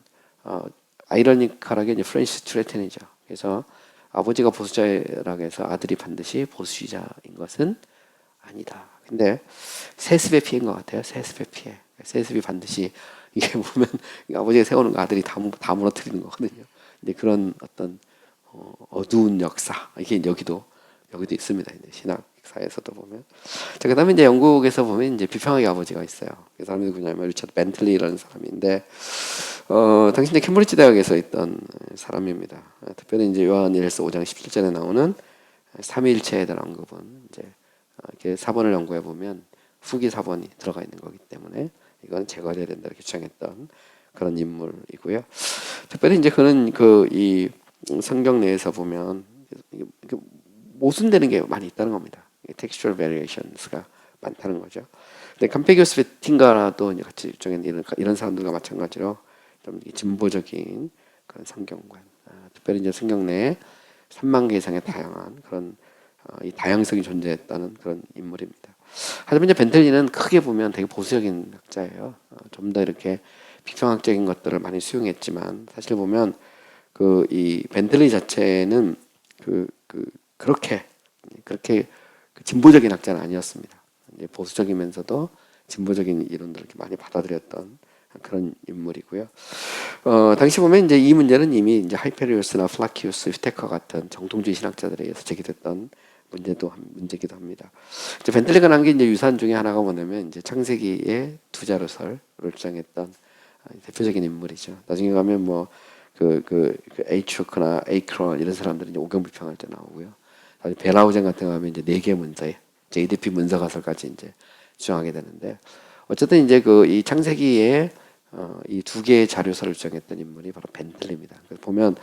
아이러니컬하게 이제 프랜시스 트레튼이죠. 그래서 아버지가 보수자라고 해서 아들이 반드시 보수주의자인 것은 아니다. 근데 세습의 피해인 것 같아요. 세습의 피해. 세습이 반드시 이게 보면 아버지가 세우는 거 아들이 다 무너뜨리는 거거든요. 근데 그런 어떤 어두운 역사 이게 여기도 있습니다. 이제 신학사에서도 보면. 자, 그다음에 이제 영국에서 보면 이제 비평학의 아버지가 있어요. 그 사람이 누구냐면 리처드 벤틀리라는 사람인데 당시 이제 캠브리지 대학에서 있던 사람입니다. 특별히 이제 요한일서 5장 17절에 나오는 삼위일체에 대한 언급은 이제 이렇게 사본을 연구해 보면 후기 사본이 들어가 있는 거기 때문에 이건 제거해야 된다 이렇게 주장했던 그런 인물이고요. 특별히 이제 그는 그 이 성경 내에서 보면 모순되는 게 많이 있다는 겁니다. textual variations가 많다는 거죠. 근데 캄페기우스 베팅가라도 이제 같이 주장했는 이런 사람들과 마찬가지로 좀 진보적인 그런 성경관, 특별히 이제 성경 내에 3만 개 이상의 다양한 그런 이 다양성이 존재했다는 그런 인물입니다. 하지만 이제 벤틀리는 크게 보면 되게 보수적인 학자예요. 좀 더 이렇게 비평학적인 것들을 많이 수용했지만 사실 보면 그 이 벤틀리 자체는 그렇게 진보적인 학자는 아니었습니다. 이제 보수적이면서도 진보적인 이론들을 이렇게 많이 받아들였던 그런 인물이고요. 당시 보면 이제 이 문제는 이미 이제 하이페리우스나 플라키우스, 휘테커 같은 정통주의 신학자들에 의해서 제기됐던 문제기도 합니다. 이제 벤틀리가 난 게 이제 유산 중에 하나가 뭐냐면 이제 창세기의 두 자루설을 주장했던 대표적인 인물이죠. 나중에 가면 뭐 에이트루크나 에이크론 이런 사람들은 이제 오경 비평할 때 나오고요. 베라우젠 같은 거 하면 이제 네 개 문서, JDP 문서 가설까지 이제 주장하게 되는데 어쨌든 이제 그 이 창세기에 이 두 개의 자료서를 주장했던 인물이 바로 벤틀리입니다. 그래서 보면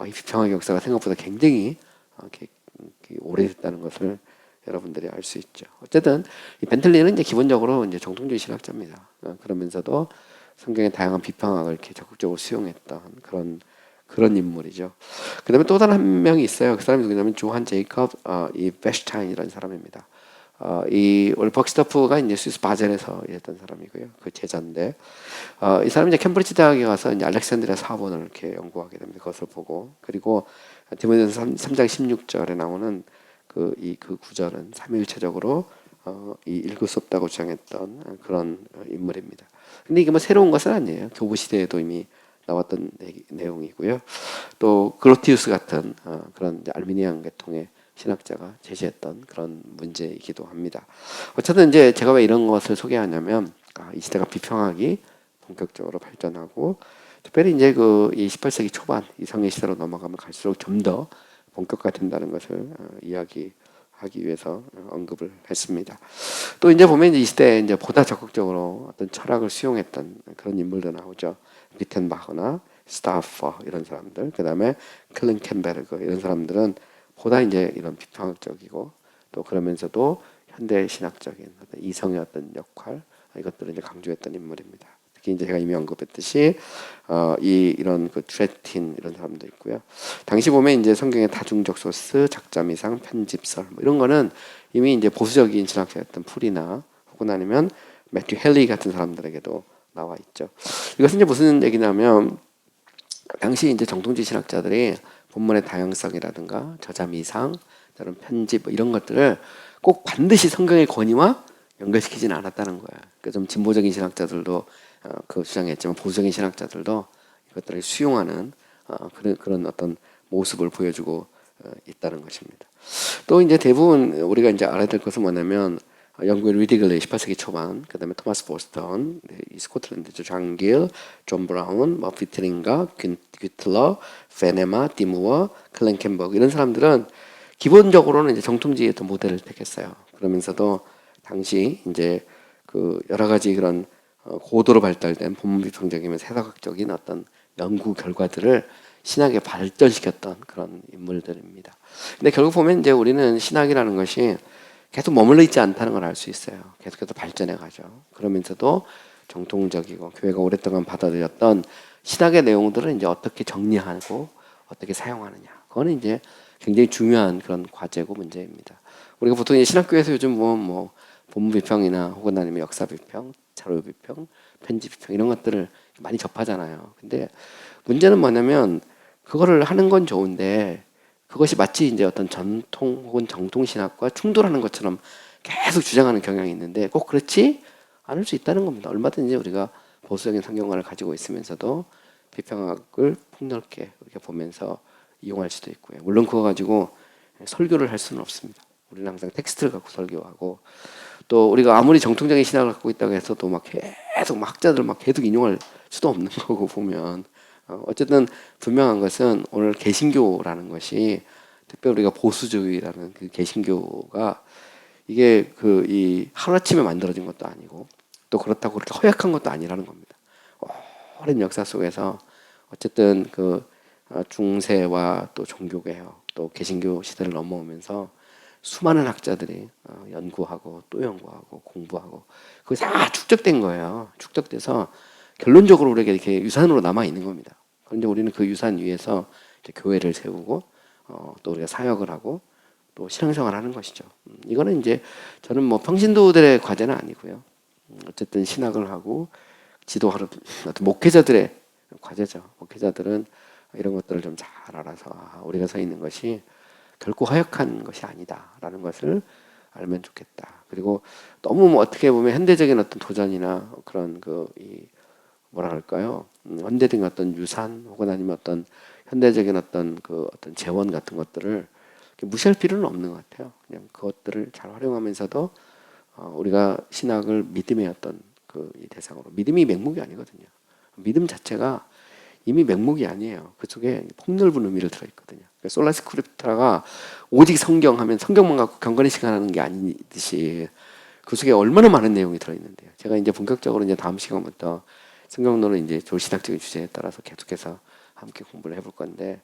이 비평학의 역사가 생각보다 굉장히 이렇게 오래됐다는 것을 여러분들이 알 수 있죠. 어쨌든 이 벤틀리는 이제 기본적으로 이제 정통주의 신학자입니다. 그러면서도 성경의 다양한 비평학을 이렇게 적극적으로 수용했던 그런 인물이죠. 그다음에 또 다른 한 명이 있어요. 그 사람이 누구냐면 조한 제이컵 이 베슈타인이라는 사람입니다. 이 원래 벅스터프가 이제 스위스 바젤에서 일했던 사람이고요. 그 제자인데 이 사람이 이제 캠브리지 대학에 가서 이제 알렉산드리아 사본을 이렇게 연구하게 됩니다. 그것을 보고 그리고 디모데전서 3장 16절에 나오는 그 구절은 삼위일체적으로 읽을 수 없다고 주장했던 그런 인물입니다. 근데 이게 뭐 새로운 것은 아니에요. 교부 시대에도 이미 나왔던 내용이고요. 또 그로티우스 같은 그런 알미니안 계통의 신학자가 제시했던 그런 문제이기도 합니다. 어쨌든 이제 제가 왜 이런 것을 소개하냐면 이 시대가 비평학이 본격적으로 발전하고 특별히 이제 이 18세기 초반 이 성의 시대로 넘어가면 갈수록 좀 더 본격화된다는 것을 이야기하기 위해서 언급을 했습니다. 또 이제 보면 이제 이 시대에 이제 보다 적극적으로 어떤 철학을 수용했던 그런 인물도 나오죠. 비텐바흐나 스타퍼 이런 사람들, 그 다음에 클린 캠베르그 이런 사람들은 보다 이제 이런 비평학적이고 또 그러면서도 현대 신학적인 어떤 이성의 어떤 역할 이것들을 이제 강조했던 인물입니다. 특히 이제 제가 이미 언급했듯이 이런 그 트레틴 이런 사람도 있고요. 당시 보면 이제 성경의 다중적 소스, 작자미상, 편집설 뭐 이런 거는 이미 이제 보수적인 신학자였던 풀이나 혹은 아니면 매튜 헨리 같은 사람들에게도 나와 있죠. 이것은 이제 무슨 얘기냐면 당시 이제 정통지 신학자들이 본문의 다양성이라든가 저자 미상, 저런 편집 이런 것들을 꼭 반드시 성경의 권위와 연결시키지는 않았다는 거야. 그러니까 좀 진보적인 신학자들도 그 주장했지만 보수적인 신학자들도 이것들을 수용하는 그런 어떤 모습을 보여주고 있다는 것입니다. 또 이제 대부분 우리가 이제 알아야 될 것은 뭐냐면 영국의 리디글레이 18세기 초반, 그다음에 토마스 보스턴, 이 스코틀랜드죠. 장길, 존 브라운, 머피 트링가, 귀틀러, 페네마, 디무어, 클렌 캠버그 이런 사람들은 기본적으로는 이제 정통지의 어떤 모델을 택했어요. 그러면서도 당시 이제 그 여러 가지 그런 고도로 발달된 본문비평적이면서 해석학적인 어떤 연구 결과들을 신학에 발전시켰던 그런 인물들입니다. 근데 결국 보면 이제 우리는 신학이라는 것이 계속 머물러 있지 않다는 걸 알 수 있어요. 계속해서 발전해 가죠. 그러면서도 정통적이고 교회가 오랫동안 받아들였던 신학의 내용들을 이제 어떻게 정리하고 어떻게 사용하느냐. 그거는 이제 굉장히 중요한 그런 과제고 문제입니다. 우리가 보통 이제 신학교에서 요즘 보면 뭐 본문 비평이나 혹은 아니면 역사 비평, 자료 비평, 편집 비평 이런 것들을 많이 접하잖아요. 근데 문제는 뭐냐면 그거를 하는 건 좋은데 그것이 마치 이제 어떤 전통 혹은 정통 신학과 충돌하는 것처럼 계속 주장하는 경향이 있는데 꼭 그렇지 않을 수 있다는 겁니다. 얼마든지 우리가 보수적인 성경관을 가지고 있으면서도 비평학을 폭넓게 이렇게 보면서 이용할 수도 있고요. 물론 그거 가지고 설교를 할 수는 없습니다. 우리는 항상 텍스트를 갖고 설교하고 또 우리가 아무리 정통적인 신학을 갖고 있다고 해서도 막 계속 막 학자들 막 계속 인용할 수도 없는 거고 보면 어쨌든 분명한 것은 오늘 개신교라는 것이 특별히 우리가 보수주의라는 그 개신교가 이게 그 이 하루아침에 만들어진 것도 아니고 또 그렇다고 그렇게 허약한 것도 아니라는 겁니다. 오랜 역사 속에서 어쨌든 그 중세와 또 종교개혁 또 개신교 시대를 넘어오면서 수많은 학자들이 연구하고 또 연구하고 공부하고 그게 다 축적된 거예요. 축적돼서 결론적으로 우리에게 이렇게 유산으로 남아 있는 겁니다. 그런데 우리는 그 유산 위에서 이제 교회를 세우고 또 우리가 사역을 하고 또 신앙생활을 하는 것이죠. 이거는 이제 저는 뭐 평신도들의 과제는 아니고요. 어쨌든 신학을 하고 지도하는 어떤 목회자들의 과제죠. 목회자들은 이런 것들을 좀 잘 알아서 우리가 서 있는 것이 결코 허약한 것이 아니다라는 것을 알면 좋겠다. 그리고 너무 뭐 어떻게 보면 현대적인 어떤 도전이나 그런 이 뭐라 할까요? 현대적인 어떤 유산 혹은 아니면 어떤 현대적인 어떤 어떤 재원 같은 것들을 무시할 필요는 없는 것 같아요. 그냥 그것들을 잘 활용하면서도 우리가 신학을 믿음의 어떤 이 대상으로 믿음이 맹목이 아니거든요. 믿음 자체가 이미 맹목이 아니에요. 그 속에 폭넓은 의미를 들어있거든요. 솔라 스크립트라가 오직 성경하면 성경만 갖고 경건의 시간하는 게 아니듯이 그 속에 얼마나 많은 내용이 들어있는데요. 제가 이제 본격적으로 이제 다음 시간부터 성경론은 이제 조신학적인 주제에 따라서 계속해서 함께 공부를 해볼 건데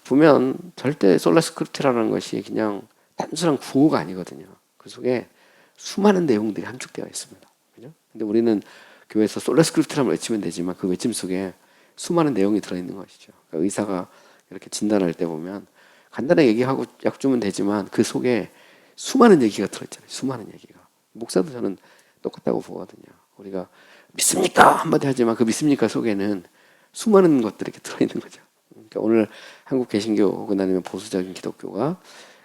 보면 절대 솔라 스크립트라는 것이 그냥 단순한 구호가 아니거든요. 그 속에 수많은 내용들이 함축되어 있습니다. 그죠? 근데 우리는 교회에서 솔라 스크립트라면 외치면 되지만 그 외침 속에 수많은 내용이 들어있는 것이죠. 그러니까 의사가 이렇게 진단할 때 보면 간단하게 얘기하고 약 주면 되지만 그 속에 수많은 얘기가 들어있잖아요. 수많은 얘기가. 목사도 저는 똑같다고 보거든요. 우리가 믿습니까? 한마디 하지만 그 믿습니까 속에는 수많은 것들이 이렇게 들어있는 거죠. 그러니까 오늘 한국 개신교 혹은 아니면 보수적인 기독교가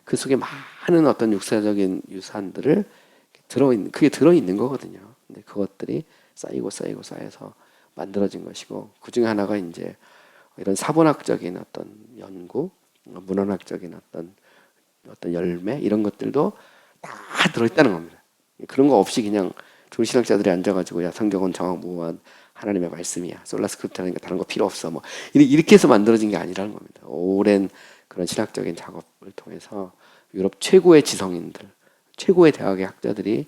그 속에 많은 어떤 육사적인 유산들을 그게 들어있는 거거든요. 근데 그것들이 쌓이고 쌓이고 쌓여서 만들어진 것이고 그 중에 하나가 이제 이런 사본학적인 어떤 연구, 문헌학적인 어떤 열매 이런 것들도 다 들어있다는 겁니다. 그런 거 없이 그냥 조신학자들이 앉아가지고 야 성경은 정확무한 하나님의 말씀이야. 솔라스크립트라니까 다른 거 필요 없어. 뭐 이렇게 해서 만들어진 게 아니라는 겁니다. 오랜 그런 신학적인 작업을 통해서 유럽 최고의 지성인들, 최고의 대학의 학자들이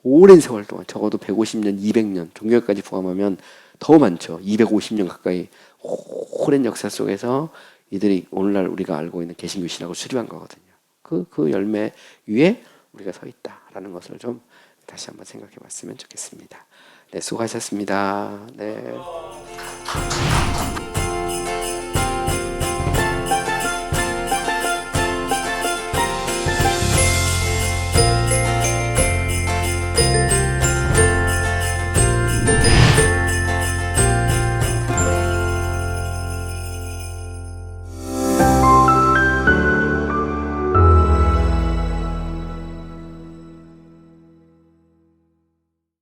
오랜 세월 동안 적어도 150년, 200년, 종교까지 포함하면 더 많죠. 250년 가까이 오랜 역사 속에서 이들이 오늘날 우리가 알고 있는 개신교 신학을 수립한 거거든요. 그 열매 위에 우리가 서 있다라는 것을 좀 다시 한번 생각해 봤으면 좋겠습니다. 네, 수고하셨습니다. 네.